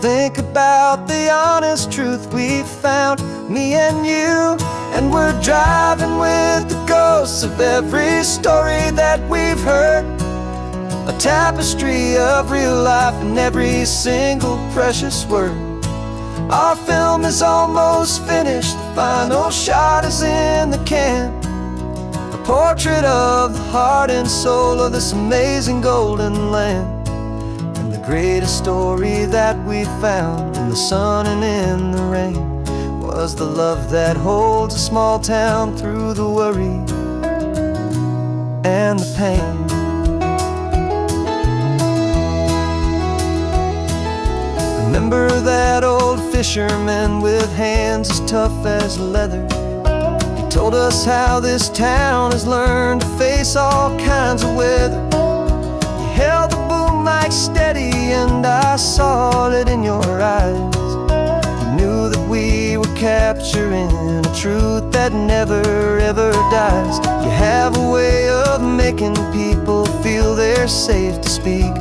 Think about the honest truth we've found, me and you. And we're driving with the ghosts of every story that we've heard, a tapestry of real life in every single precious word. Our film is almost finished, the final shot is in the can, a portrait of the heart and soul of this amazing golden land. Greatest story that we found in the sun and in the rain was the love that holds a small town through the worry and the pain. Remember that old fisherman with hands as tough as leather? He told us how this town has learned to face all kinds of weather. You held the boom mic steady and I saw it in your eyes. You knew that we were capturing a truth that never ever dies. You have a way of making people feel they're safe to speak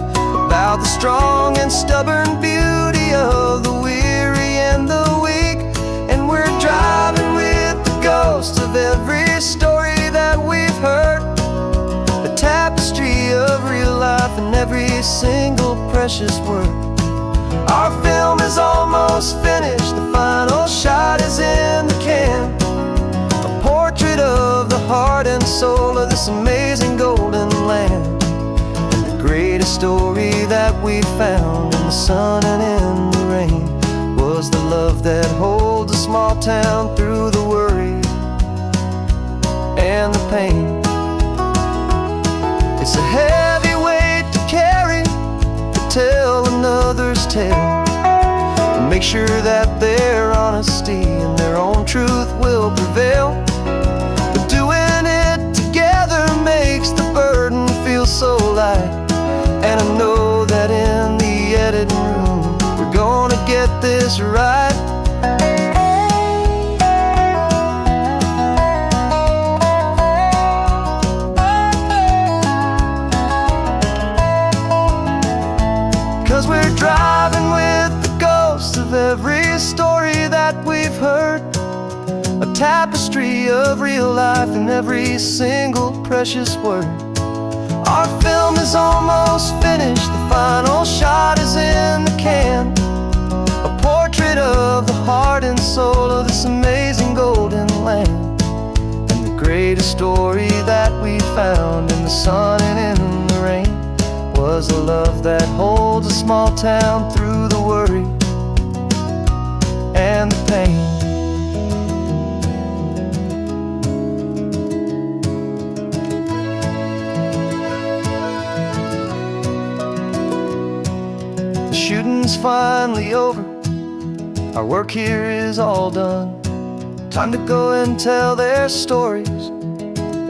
about the strong and stubborn beauty of the weary and the weak. And we're driving with the ghosts of every story that we've heard, a tapestry of real life in every single precious word. Our film is almost finished, the final shot is in the can, a portrait of the heart and soul of this amazing golden land. And the greatest story that we found in the sun and in the rain was the love that holds a small town through the worry and the pain. It's a heavy weight to carry, to tell another's tale, and make sure that their honesty and their own truth will prevail. But doing it together makes the burden feel so light, and I know that in the editing room we're gonna get this right. 'Cause we're driving with the ghosts of every story that we've heard, a tapestry of real life in every single precious word. Our film is almost finished, the final shot is in the can, a portrait of the heart and soul of this amazing golden land. And the greatest story that we found in the sun and in the rain was the love that holds a small town through the worry and the pain. shooting's finally over, our work here is all done. Time to go and tell their stories,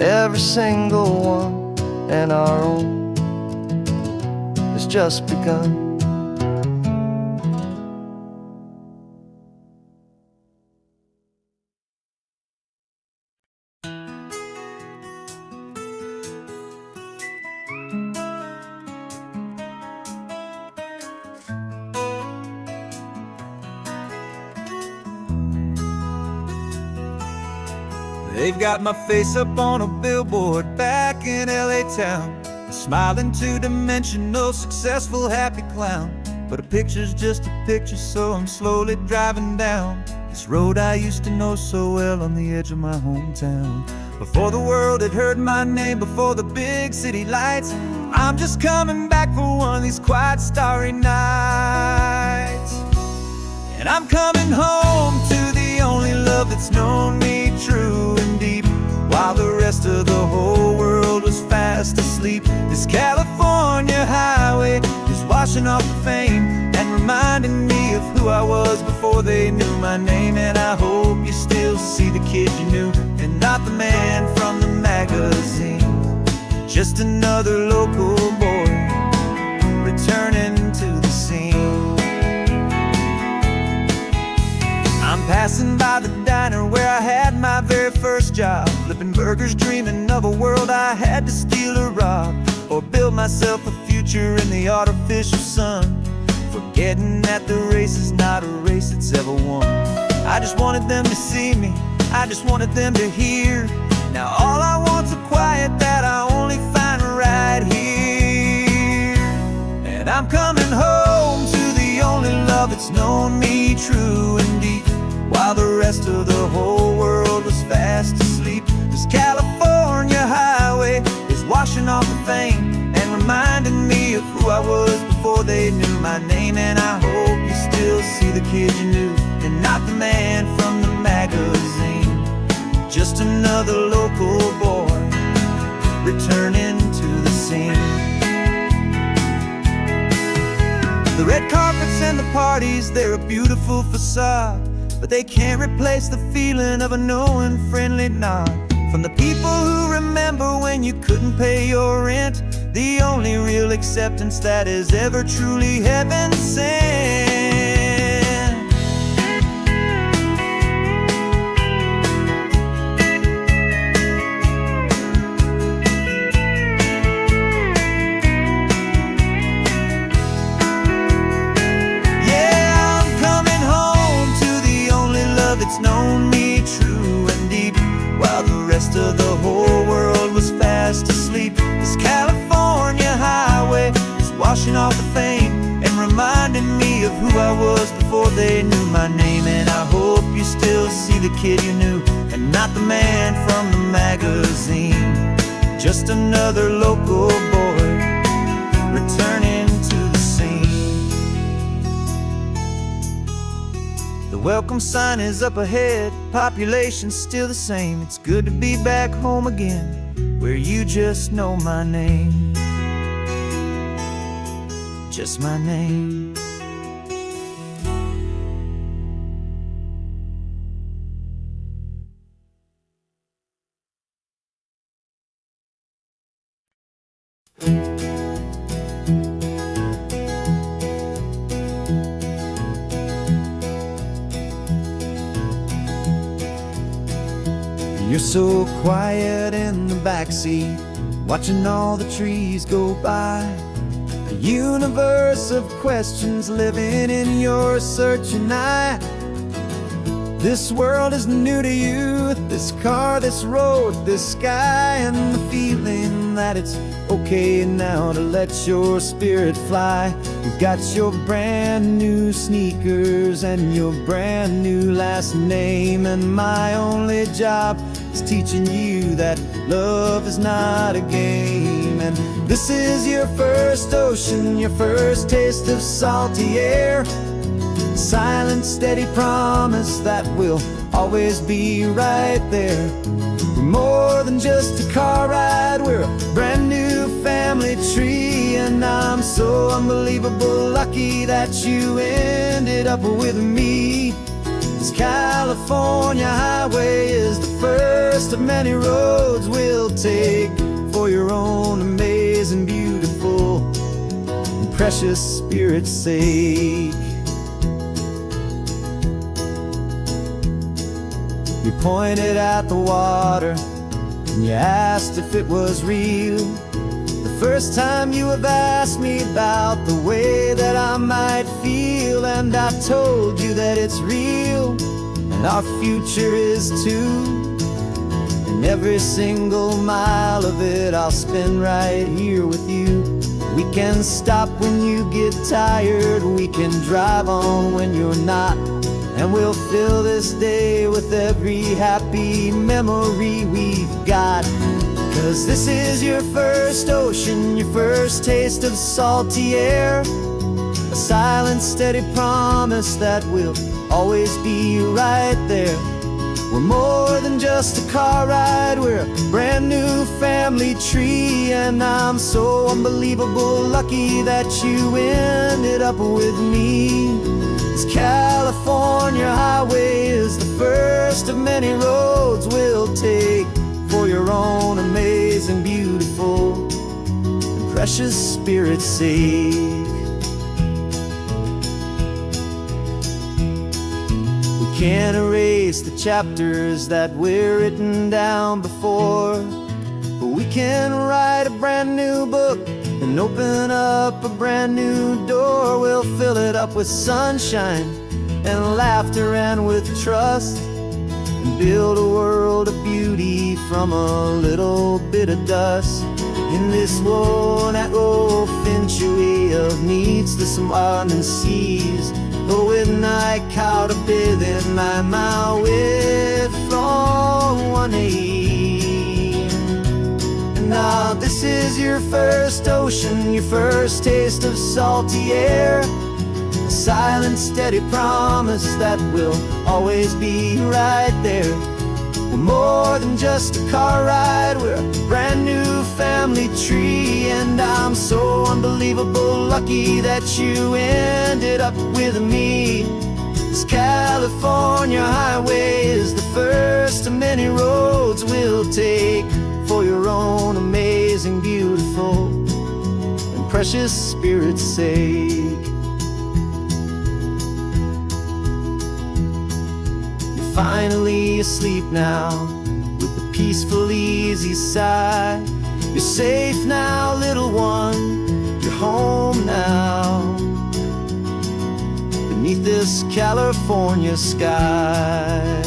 every single one, and our own has just begun. They've got my face up on a billboard back in LA town, a smiling two-dimensional, successful, happy clown. But a picture's just a picture, so I'm slowly driving down this road I used to know so well on the edge of my hometown. Before the world had heard my name, before the big city lights, I'm just coming back for one of these quiet, starry nights. And I'm coming home to the only love that's known me true and deep, while the rest of the whole world was fast asleep. This California highway is washing off the fame and reminding me of who I was before they knew my name. And I hope you still see the kid you knew, and not the man from the magazine. Just another local boy returning to the scene. I'm passing by the diner where I had my very first job, flipping burgers, dreaming of a world I had to steal or rob, or build myself a future in the artificial sun, forgetting that the race is not a race that's ever won. I just wanted them to see me, I just wanted them to hear. Now all I want's a quiet that I only find right here. And I'm coming home to the only love that's known me true and deep, while the rest of the whole world was fast asleep. This California highway is washing off the fame and reminding me of who I was before they knew my name. And I hope you still see the kid you knew, and not the man from the magazine. Just another local boy returning to the scene. The red carpets and the parties, they're a beautiful facade, but they can't replace the feeling of a knowing, friendly nod from the people who remember when you couldn't pay your rent. The only real acceptance that is ever truly heaven sent. Yeah, I'm coming home to the only love that's known me true and deep, while the rest of the whole world was fast asleep. This California highway is washing off the fame and reminding me of who I was before they knew my name. And I hope you still see the kid you knew, and not the man from the magazine. Just another local boy returning to the scene. The welcome sign is up ahead, population's still the same. It's good to be back home again, where you just know my name. Just my name. You're so quiet in the backseat, watching all the trees go by. A universe of questions living in your searching eye. This world is new to you, this car, this road, this sky, and the feeling that it's okay now to let your spirit fly. You've got your brand new sneakers and your brand new last name, and my only job is teaching you that love is not a game. And this is your first ocean, your first taste of salty air, silent, steady promise that we'll always be right there. We're more than just a car ride, we're a brand new family tree, And I'm so unbelievable lucky that you ended up with me. This California highway is the first of many roads we'll take for your own amazing, beautiful, and precious spirit's sake. You pointed at the water and you asked if it was real. The first time you have asked me about the way that I might feel, and I told you that it's real and our future is too. And every single mile of it I'll spend right here with you. We can stop when you get tired, we can drive on when you're not, and we'll fill this day with every happy memory we've got. 'Cause this is your first ocean, your first taste of salty air, a silent, steady promise that we'll always be right there. We're more than just a car ride, we're a brand new family tree. And I'm so unbelievable lucky that you ended up with me. This California highway is the first of many roads we'll take for your own amazing, beautiful, and precious spirit's sake. We can't erase the chapters that we're written down before, but we can write a brand new book and open up a brand new door. We'll fill it up with sunshine and laughter and with trust, and build a world of beauty from a little bit of dust. In this world that finchuí of needs to some and seas, but with night caught up in my with from one aim. And now this is your first ocean, your first taste of salty air, a silent, steady promise that we'll always be right there. We're more than just a car ride, we're a brand new family tree. And I'm so unbelievable lucky that you ended up with me. This California highway is the first of many roads we'll take for your own amazing, beautiful, and precious spirit's sake. Finally asleep now, with a peaceful, easy sigh. You're safe now, little one, you're home now, beneath this California sky.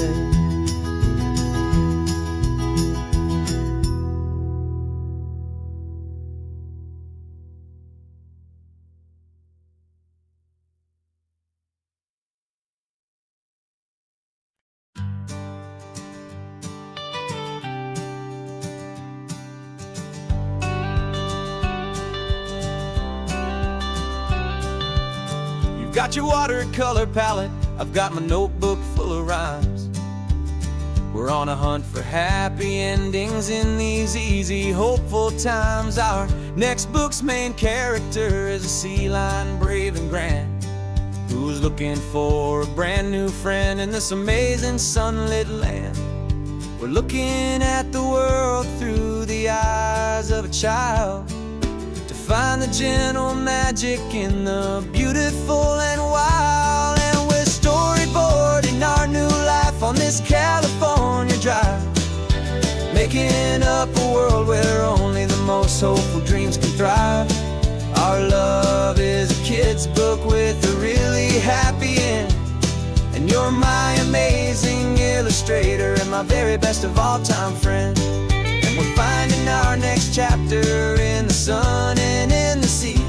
Got your watercolor palette, I've got my notebook full of rhymes. We're on a hunt for happy endings in these easy, hopeful times. Our next book's main character is a sea lion, brave and grand, who's looking for a brand new friend in this amazing sunlit land. We're looking at the world through the eyes of a child, find the gentle magic in the beautiful and wild. And we're storyboarding our new life on this California drive, making up a world where only the most hopeful dreams can thrive. Our love is a kid's book with a really happy end, and you're my amazing illustrator and my very best of all time friend. We're finding our next chapter in the sun and in the sea,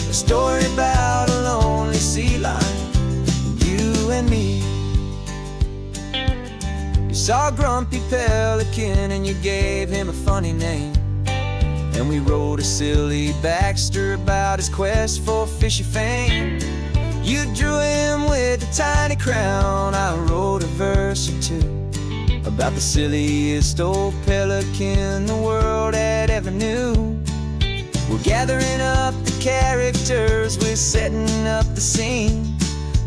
a story about a lonely sea lion, you and me. You saw a grumpy pelican and you gave him a funny name, and we wrote a silly Baxter about his quest for fishy fame. You drew him with a tiny crown, I wrote a verse or two about the silliest old pelican the world had ever knew. We're gathering up the characters, we're setting up the scene.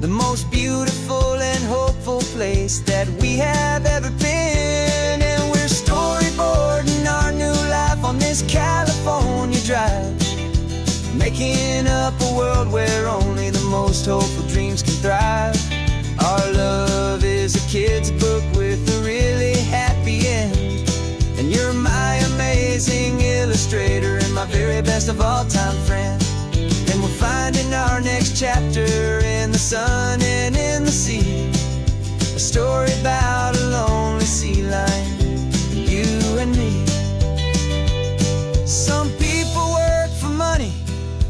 The most beautiful and hopeful place that we have ever been. And we're storyboarding our new life on this California drive, making up a world where only the most hopeful dreams can thrive. Our love is a kid's book with a really happy end, and you're my amazing illustrator and my very best of all time friend. And we're finding our next chapter in the sun and in the sea, a story about a lonely sea lion, you and me. Some people work for money,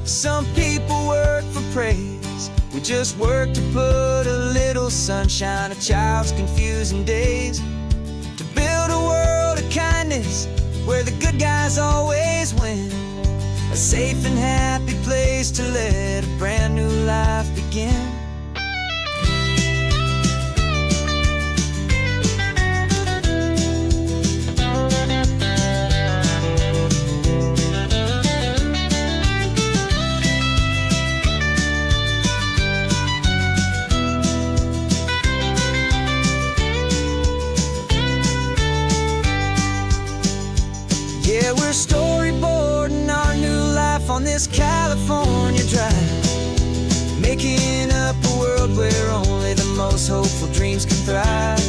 some people work for praise. We just work to put a little sunshine, a child's confusing days, to build a world of kindness where the good guys always win, a safe and happy place to let a brand new life begin. Yeah, we're storyboarding our new life on this California drive, making up a world where only the most hopeful dreams can thrive.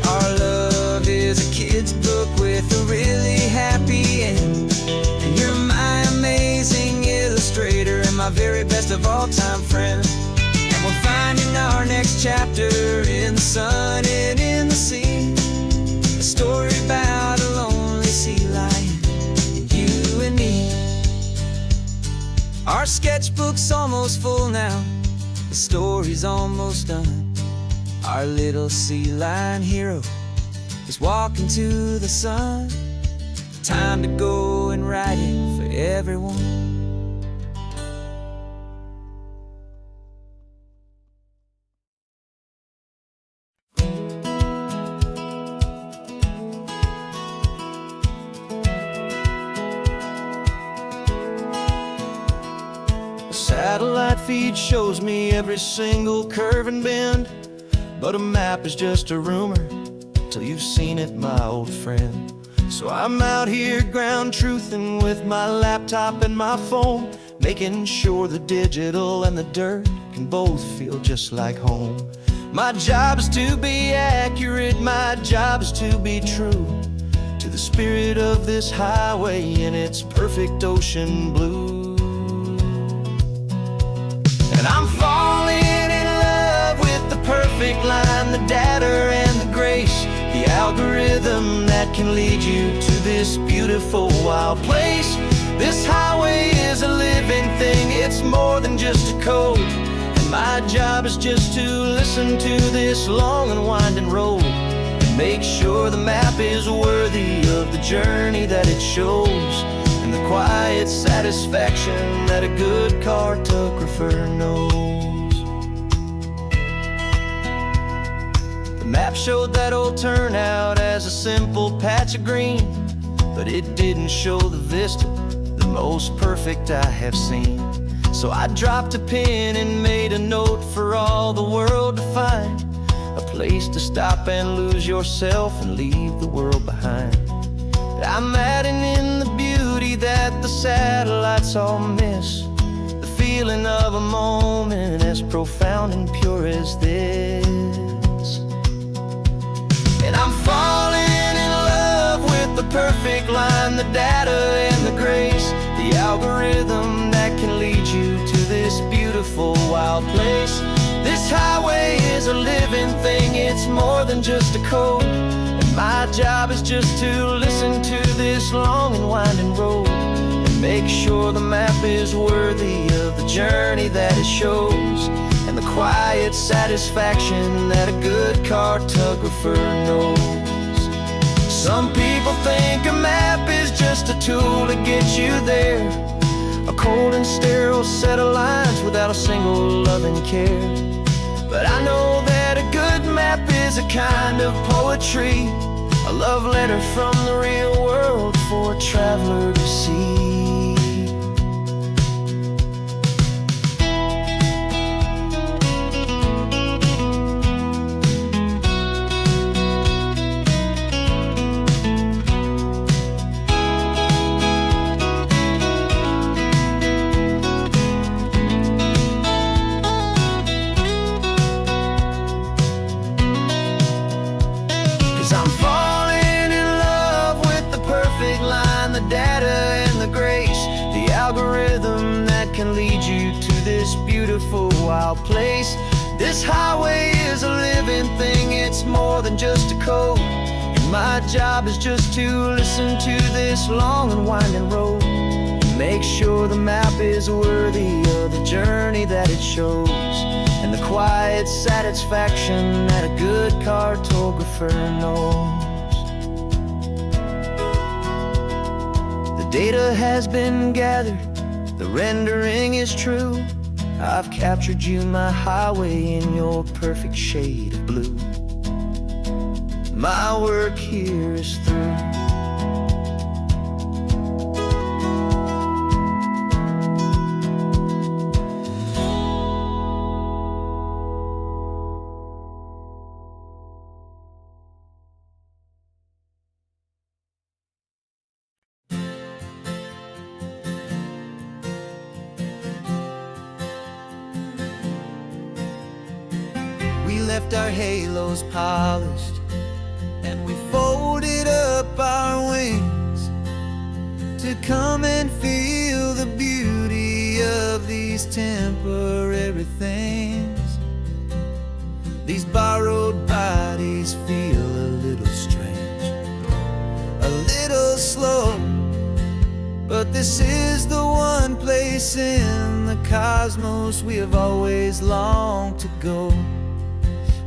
Our love is a kid's book with a really happy end, and you're my amazing illustrator and my very best of all time friend. And we're finding our next chapter in the sun and in the sea, a story about a lonely sea lion, you and me. Our sketchbook's almost full now, the story's almost done. Our little sea lion hero is walking to the sun. Time to go and write it for everyone. Satellite feed shows me every single curve and bend, but a map is just a rumor till you've seen it, my old friend. So I'm out here ground truthing with my laptop and my phone, making sure the digital and the dirt can both feel just like home. My job is to be accurate, my job is to be true to the spirit of this highway in its perfect ocean blue. And I'm falling in love with the perfect line, the data and the grace, the algorithm that can lead you to this beautiful wild place. This highway is a living thing, it's more than just a code, and my job is just to listen to this long and winding road and make sure the map is worthy of the journey that it shows, and the quiet satisfaction that a good cartographer knows. The map showed that old turnout as a simple patch of green, but it didn't show the vista, the most perfect I have seen. So I dropped a pin and made a note for all the world to find, a place to stop and lose yourself and leave the world behind. I'm adding in the beauty that the satellites all miss, the feeling of a moment as profound and pure as this. And I'm falling in love with the perfect line, the data and the grace, the algorithm that can lead you to this beautiful wild place. This highway is a living thing, it's more than just a code, and my job is just to listen to this long and winding road and make sure the map is worthy of the journey that it shows, and the quiet satisfaction that a good cartographer knows. Some people think a map is just a tool to get you there, a cold and sterile set of lines without a single loving care. But I know that a good map is a kind of poetry, a love letter from the real world for a traveler to see. beautiful, wild place. This highway is a living thing, it's more than just a code. And my job is just to listen to this long and winding road, and make sure the map is worthy of the journey that it shows, and the quiet satisfaction that a good cartographer knows. The data has been gathered, the rendering is true. I've captured you, my highway, in your perfect shade of blue. My work here is through. We left our halos polished, and we folded up our wings to come and feel the beauty of these temporary things. These borrowed bodies feel a little strange, a little slow, but this is the one place in the cosmos we have always longed to go.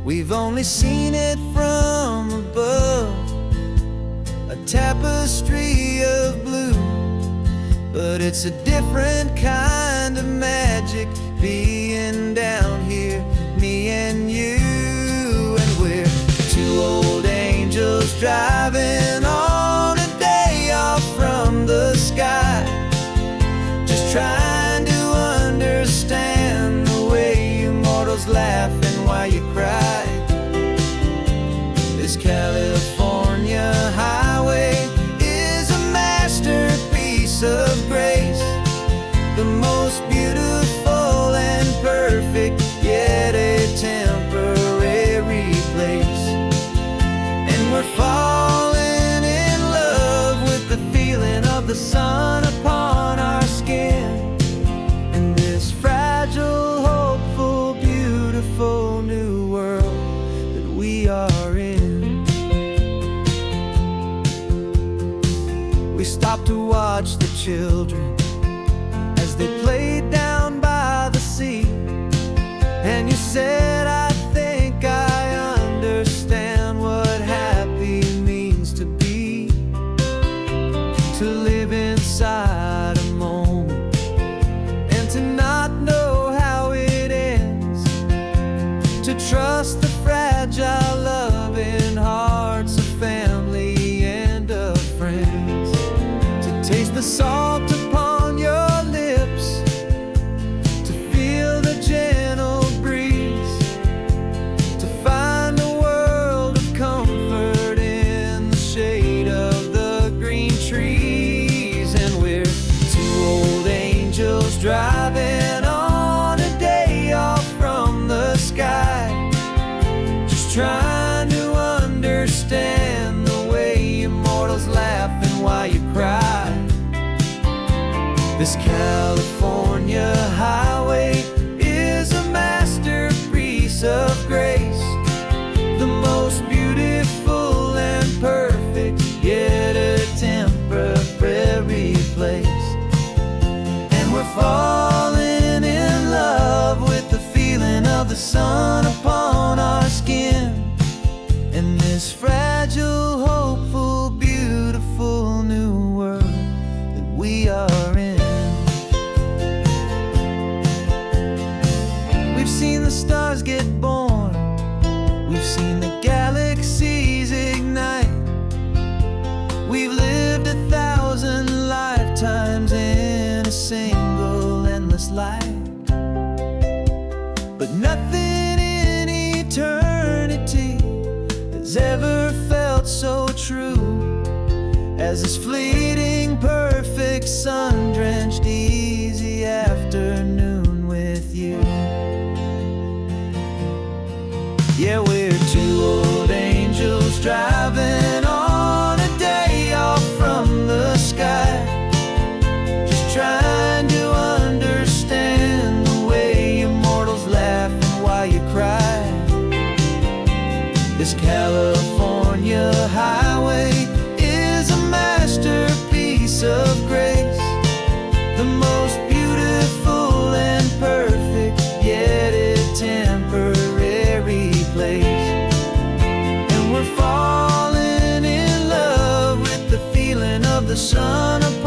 We've only seen it from above, a tapestry of blue, but it's a different kind of magic being down here, me and you. And we're two old angels driving on a day off from the sky, just trying to understand the way you mortals laugh and why you cry. This California highway is a masterpiece of grace, the most beautiful and perfect, yet a temporary place. And we're falling in love with the feeling of the sun upon our skin, in this fragile, hopeful, beautiful new world that we are in. We stopped to watch the children as they played down by the sea, and you said, I think I understand what happy means to be, to live inside a moment and to not know how it ends, to trust the fragile loving hearts of family and of friends, to taste the salt upon your lips, to feel the gentle breeze, to find a world of comfort in the shade of the green trees. And we're two old angels driving on a day off from the sky, just trying to understand the way you mortals laugh and why you cry. This California highway is a masterpiece of grace, the most beautiful and perfect, yet a temporary place. And we're falling in love with the feeling of the sun upon our skin, in this fragile, hopeful, beautiful new world that we are in. We've seen the stars get born, we've seen the galaxies ignite, we've lived 1,000 lifetimes in a single endless life, but nothing in eternity has ever felt so true as this fleeting, perfect, sun-drenched, easy afternoon with you. Yeah, we're two old angels driving on a day off from the sky, just trying to understand the way you the most beautiful and perfect, yet a temporary place. And we're falling in love with the feeling of the sun above.